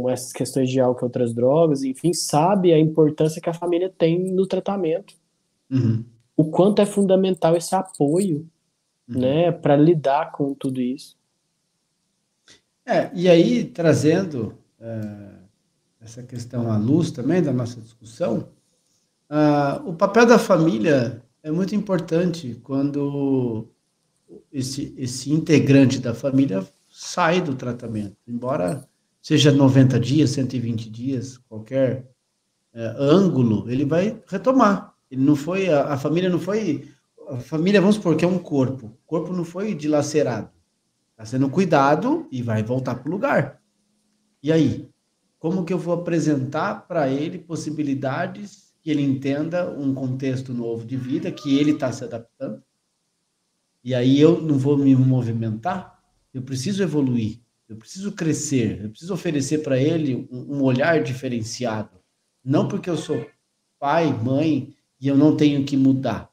S2: essas questões de álcool e outras drogas, enfim, sabe a importância que a família tem no tratamento. O quanto é fundamental esse apoio, né, para lidar com tudo isso.
S1: E aí, trazendo essa questão à luz também da nossa discussão, o papel da família é muito importante quando esse integrante da família sai do tratamento, embora seja 90 dias, 120 dias, qualquer ângulo, ele vai retomar. Ele não foi, a família não foi, a família, vamos supor que é um corpo, o corpo não foi dilacerado, está sendo cuidado e vai voltar para o lugar. E aí, como que eu vou apresentar para ele possibilidades que ele entenda um contexto novo de vida, que ele está se adaptando? E aí eu não vou me movimentar? Eu preciso evoluir, eu preciso crescer, eu preciso oferecer para ele um olhar diferenciado. Não porque eu sou pai, mãe, e eu não tenho que mudar.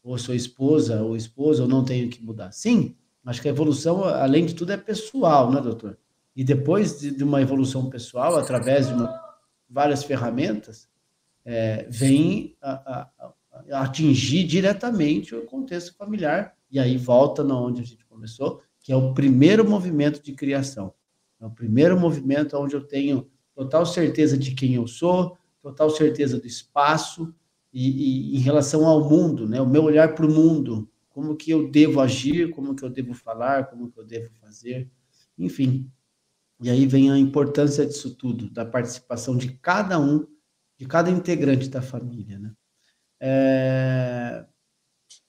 S1: Ou sou esposa ou esposa, eu não tenho que mudar. Sim, acho que a evolução, além de tudo, é pessoal, né, doutor? E depois de uma evolução pessoal, através de várias ferramentas, vem a atingir diretamente o contexto familiar, e aí volta na onde a gente começou, que é o primeiro movimento de criação. É o primeiro movimento onde eu tenho total certeza de quem eu sou, total certeza do espaço, e em relação ao mundo, né? O meu olhar para o mundo, como que eu devo agir, como que eu devo falar, como que eu devo fazer, enfim. E aí vem a importância disso tudo, da participação de cada um, de cada integrante da família, né?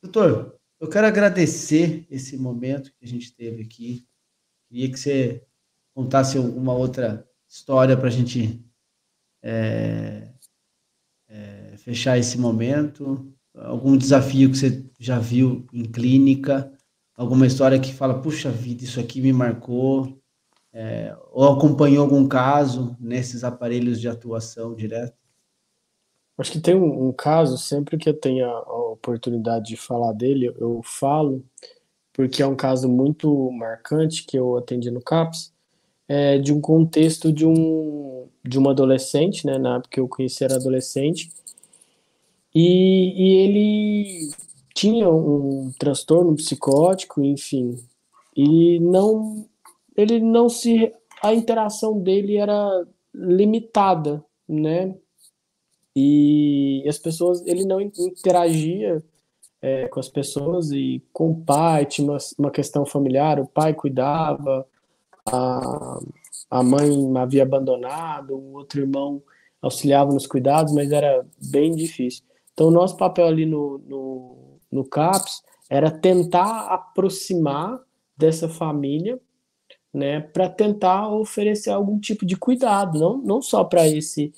S1: Doutor, eu quero agradecer esse momento que a gente teve aqui. Queria que você contasse alguma outra história para a gente fechar esse momento. Algum desafio que você já viu em clínica, alguma história que fala, puxa vida, isso aqui me marcou, ou acompanhou algum caso nesses aparelhos de atuação direta?
S2: Acho que tem um caso, sempre que eu tenho a oportunidade de falar dele, eu falo, porque é um caso muito marcante que eu atendi no CAPS, de um contexto de um adolescente, né? Na época que eu conheci era adolescente, e ele tinha um transtorno psicótico, enfim, e ele não se, a interação dele era limitada, né? E as pessoas, ele não interagia com as pessoas e com o pai, tinha uma questão familiar, o pai cuidava, a, a mãe havia abandonado, o outro irmão auxiliava nos cuidados, mas era bem difícil. Então, o nosso papel ali no CAPS era tentar aproximar dessa família, né, para tentar oferecer algum tipo de cuidado, não só para esse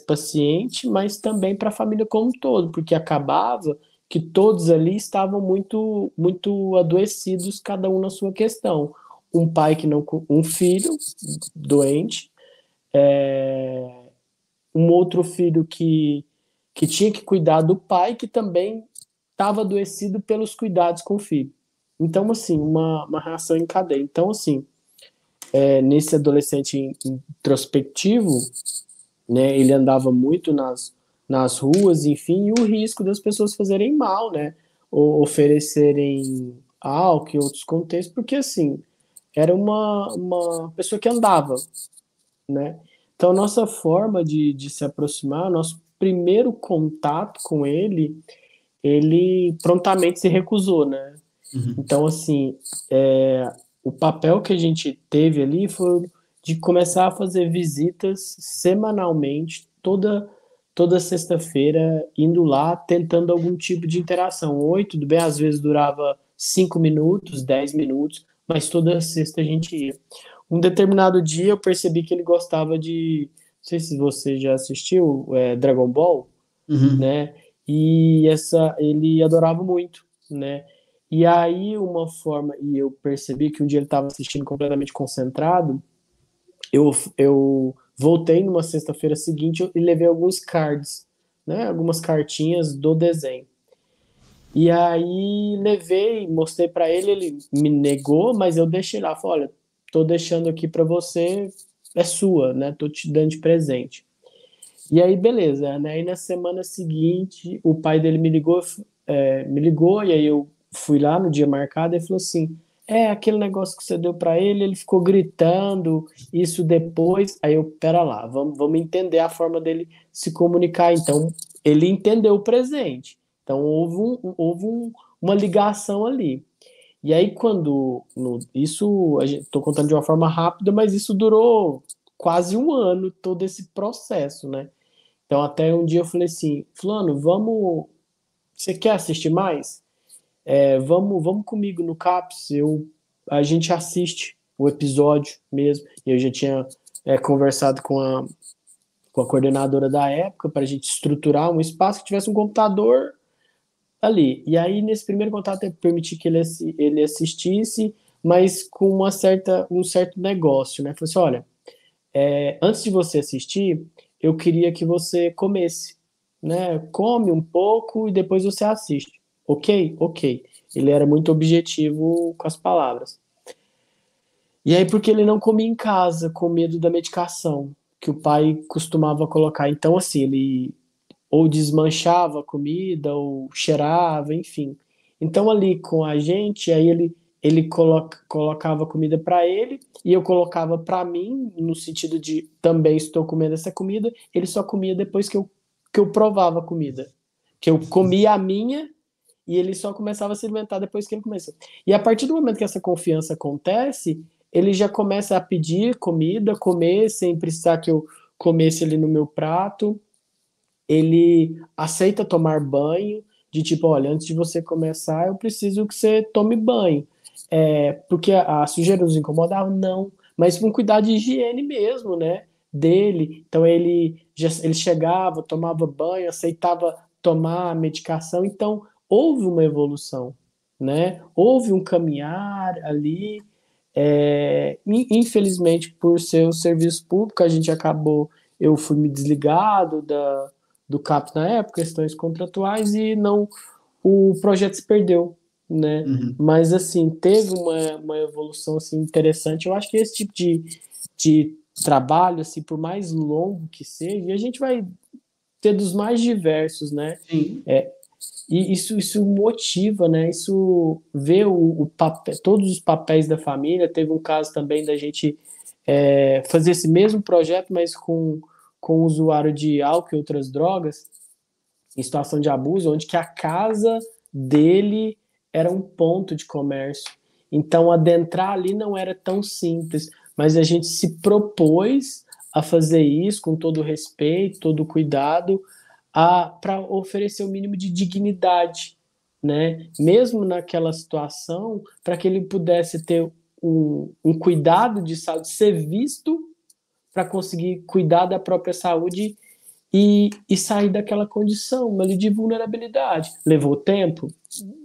S2: paciente, mas também para a família como um todo, porque acabava que todos ali estavam muito adoecidos, cada um na sua questão. Um pai que não, um filho doente, um outro filho que tinha que cuidar do pai, que também estava adoecido pelos cuidados com o filho. Então, assim, uma reação em cadeia. Então, assim, nesse adolescente introspectivo, né, ele andava muito nas ruas, enfim, e o risco das pessoas fazerem mal, né, ou oferecerem álcool e outros contextos, porque, assim, era uma pessoa que andava, né. Então, nossa forma de se aproximar, nosso primeiro contato com ele prontamente se recusou, né.
S1: Uhum.
S2: Então, assim, o papel que a gente teve ali foi de começar a fazer visitas semanalmente, toda sexta-feira, indo lá, tentando algum tipo de interação. Oi, tudo bem? Às vezes durava 5 minutos, 10 minutos, mas toda sexta a gente ia. Um determinado dia eu percebi que ele gostava de, não sei se você já assistiu, Dragon Ball,
S1: Uhum.
S2: né? E ele adorava muito, né? E aí uma forma, e eu percebi que um dia ele estava assistindo completamente concentrado, eu voltei numa sexta-feira seguinte e levei alguns cards, né? Algumas cartinhas do desenho. E aí levei, mostrei para ele, ele me negou, mas eu deixei lá, falei, olha, tô deixando aqui para você, é sua, né? Tô te dando de presente. E aí, beleza, né? Aí na semana seguinte, o pai dele me ligou, e aí eu fui lá no dia marcado e falou assim: aquele negócio que você deu para ele ficou gritando, isso depois. Aí eu, pera lá, vamos entender a forma dele se comunicar. Então, ele entendeu o presente. Então, uma ligação ali. E aí, quando. Isso, estou contando de uma forma rápida, mas isso durou quase um ano, todo esse processo, né? Então, até um dia eu falei assim, Fulano, vamos. Você quer assistir mais? Vamos comigo no CAPS, a gente assiste o episódio mesmo. E eu já tinha conversado com a coordenadora da época para a gente estruturar um espaço que tivesse um computador ali. E aí, nesse primeiro contato, eu permiti que ele assistisse, mas com um certo negócio, né? Falei assim, olha, antes de você assistir, eu queria que você comesse, né? Come um pouco e depois você assiste. Ok? Ok. Ele era muito objetivo com as palavras. E aí, porque ele não comia em casa, com medo da medicação que o pai costumava colocar. Então, assim, ele ou desmanchava a comida, ou cheirava, enfim. Então, ali com a gente, aí ele colocava comida para ele e eu colocava para mim, no sentido de também estou comendo essa comida, ele só comia depois que eu provava a comida. Que eu comia a minha e ele só começava a se alimentar depois que ele começou. E a partir do momento que essa confiança acontece, ele já começa a pedir comida, comer, sem precisar que eu comesse ali no meu prato. Ele aceita tomar banho, de tipo, olha, antes de você começar, eu preciso que você tome banho. Porque a sujeira nos incomodava? Não, mas com cuidado de higiene mesmo, né? Dele. Então ele chegava, tomava banho, aceitava tomar a medicação. Então houve uma evolução, né? Houve um caminhar ali. Infelizmente, por ser um serviço público, eu fui me desligado do CAPS na época, questões contratuais, e não, o projeto se perdeu, né? Mas, assim, teve uma evolução, assim, interessante. Eu acho que esse tipo de trabalho, assim, por mais longo que seja, e a gente vai ter dos mais diversos, né?
S1: Sim.
S2: E isso motiva, né? Isso vê o papel, todos os papéis da família. Teve um caso também da gente fazer esse mesmo projeto, mas com o usuário de álcool e outras drogas, em situação de abuso, onde que a casa dele era um ponto de comércio. Então, adentrar ali não era tão simples, mas a gente se propôs a fazer isso com todo o respeito, todo o cuidado, para oferecer o mínimo de dignidade, né? Mesmo naquela situação, para que ele pudesse ter um cuidado de saúde, ser visto para conseguir cuidar da própria saúde e sair daquela condição ali de vulnerabilidade. Levou tempo?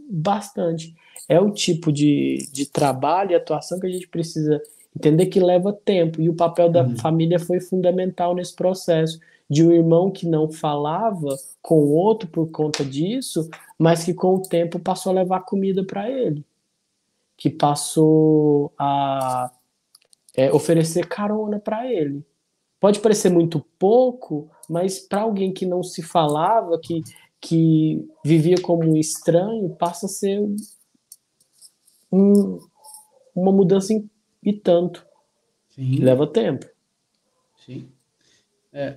S2: Bastante. É o tipo de trabalho e atuação que a gente precisa entender que leva tempo, e o papel da família foi fundamental nesse processo, de um irmão que não falava com o outro por conta disso, mas que com o tempo passou a levar comida para ele, que passou a oferecer carona para ele. Pode parecer muito pouco, mas para alguém que não se falava, que vivia como um estranho, passa a ser uma mudança e tanto.
S1: Sim.
S2: Leva tempo.
S1: Sim.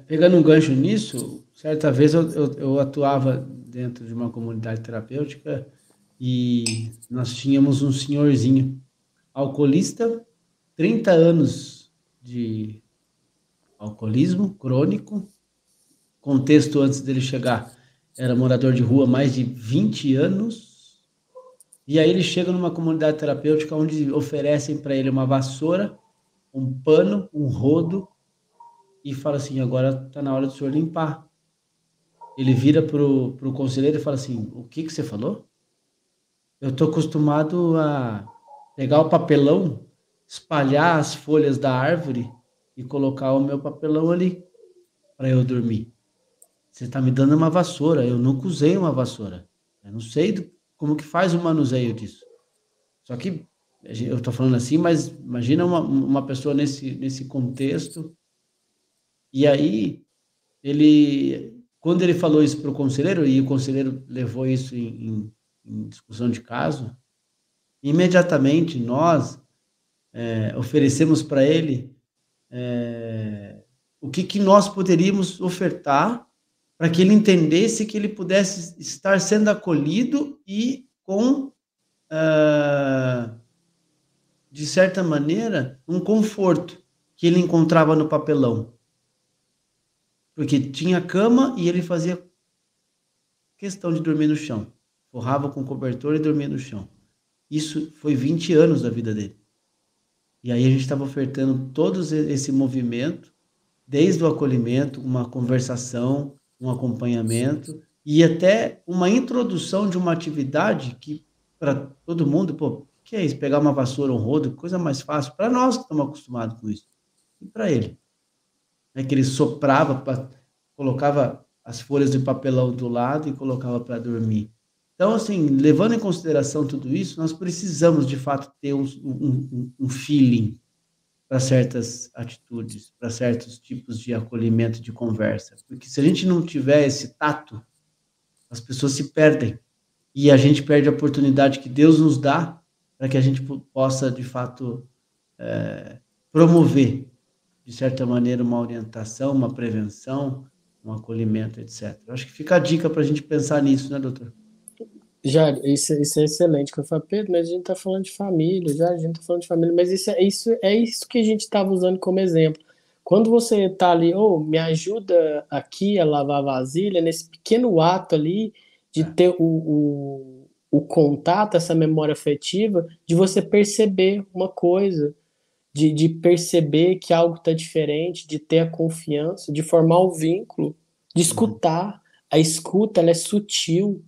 S1: Pegando um gancho nisso, certa vez eu atuava dentro de uma comunidade terapêutica e nós tínhamos um senhorzinho, alcoolista, 30 anos de alcoolismo crônico. Contexto antes dele chegar, era morador de rua há mais de 20 anos. E aí ele chega numa comunidade terapêutica onde oferecem para ele uma vassoura, um pano, um rodo, e fala assim, agora está na hora do senhor limpar. Ele vira pro conselheiro e fala assim, o que você falou? Eu estou acostumado a pegar o papelão, espalhar as folhas da árvore e colocar o meu papelão ali para eu dormir. Você está me dando uma vassoura, eu nunca usei uma vassoura. Eu não sei como que faz o manuseio disso. Só que eu estou falando assim, mas imagina uma pessoa nesse contexto. E aí, quando ele falou isso para o conselheiro, e o conselheiro levou isso em discussão de caso, imediatamente nós oferecemos para ele o que nós poderíamos ofertar para que ele entendesse que ele pudesse estar sendo acolhido e com, de certa maneira, um conforto que ele encontrava no papelão. Porque tinha cama e ele fazia questão de dormir no chão. Forrava com cobertor e dormia no chão. Isso foi 20 anos da vida dele. E aí a gente estava ofertando todo esse movimento, desde o acolhimento, uma conversação, um acompanhamento e até uma introdução de uma atividade que, para todo mundo, o que é isso? Pegar uma vassoura, um rodo, coisa mais fácil. Para nós que estamos acostumados com isso. E para ele. Que ele soprava, colocava as folhas de papelão do lado e colocava para dormir. Então, assim, levando em consideração tudo isso, nós precisamos, de fato, ter um feeling para certas atitudes, para certos tipos de acolhimento, de conversa. Porque se a gente não tiver esse tato, as pessoas se perdem. E a gente perde a oportunidade que Deus nos dá para que a gente possa, de fato, promover, de certa maneira, uma orientação, uma prevenção, um acolhimento, etc. Eu acho que fica a dica para a gente pensar nisso, né, doutor?
S2: Já, isso é excelente que eu falo, Pedro, mas a gente está falando de família, já a gente está falando de família, mas isso que a gente estava usando como exemplo. Quando você está ali, me ajuda aqui a lavar a vasilha, nesse pequeno ato ali, de ter o contato, essa memória afetiva, de você perceber uma coisa, de perceber que algo está diferente, de ter a confiança, de formar o vínculo, de escutar. A escuta, ela é sutil,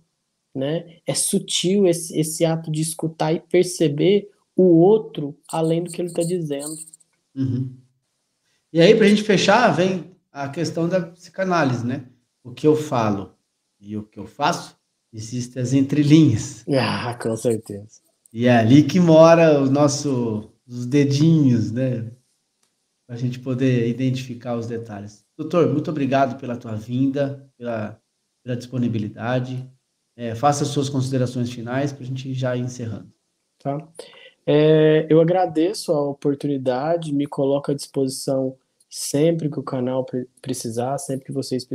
S2: né? É sutil esse ato de escutar e perceber o outro além do que ele está dizendo.
S1: E aí, para a gente fechar, vem a questão da psicanálise, né? o que eu falo e o que eu faço, existem as entrelinhas.
S2: Ah, com certeza.
S1: E é ali que mora os dedinhos, né? Para a gente poder identificar os detalhes. Doutor, muito obrigado pela tua vinda, pela disponibilidade. Faça as suas considerações finais para a gente já ir encerrando.
S2: Tá? Eu agradeço a oportunidade, me coloco à disposição sempre que o canal precisar, sempre que vocês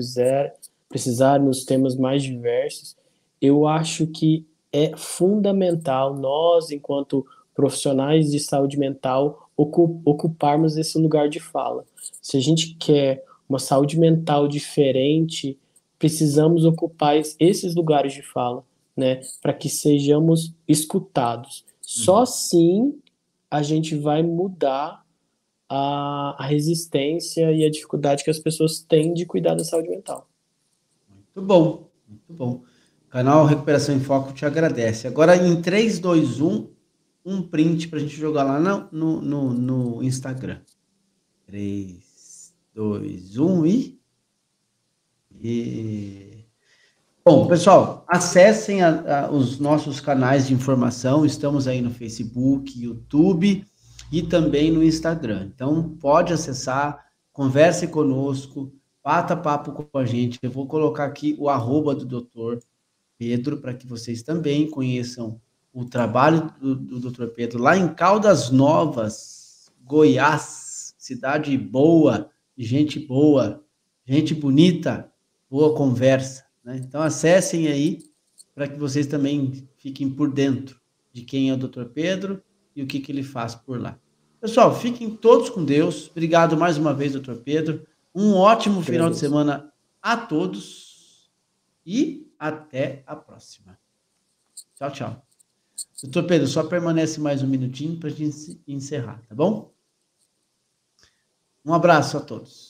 S2: precisarem nos temas mais diversos. Eu acho que é fundamental nós, enquanto profissionais de saúde mental, ocuparmos esse lugar de fala. Se a gente quer uma saúde mental diferente, precisamos ocupar esses lugares de fala, né, para que sejamos escutados. Só assim a gente vai mudar a resistência e a dificuldade que as pessoas têm de cuidar da saúde mental.
S1: Muito bom, muito bom. O canal Recuperação em Foco te agradece. Agora, em 3, 2, 1, um print para a gente jogar lá no Instagram. 3, 2, 1 e... Bom, pessoal, acessem os nossos canais de informação. Estamos aí no Facebook, YouTube e também no Instagram. Então, pode acessar, converse conosco, bata papo com a gente. Eu vou colocar aqui o @ do Dr. Pedro para que vocês também conheçam o trabalho do Dr. Pedro lá em Caldas Novas, Goiás, cidade boa, gente boa, gente bonita, boa conversa. Então, acessem aí para que vocês também fiquem por dentro de quem é o Dr. Pedro e o que ele faz por lá. Pessoal, fiquem todos com Deus. Obrigado mais uma vez, Dr. Pedro. Um ótimo final de semana a todos e até a próxima. Tchau, tchau. Dr. Pedro, só permanece mais um minutinho para a gente encerrar, tá bom? Um abraço a todos.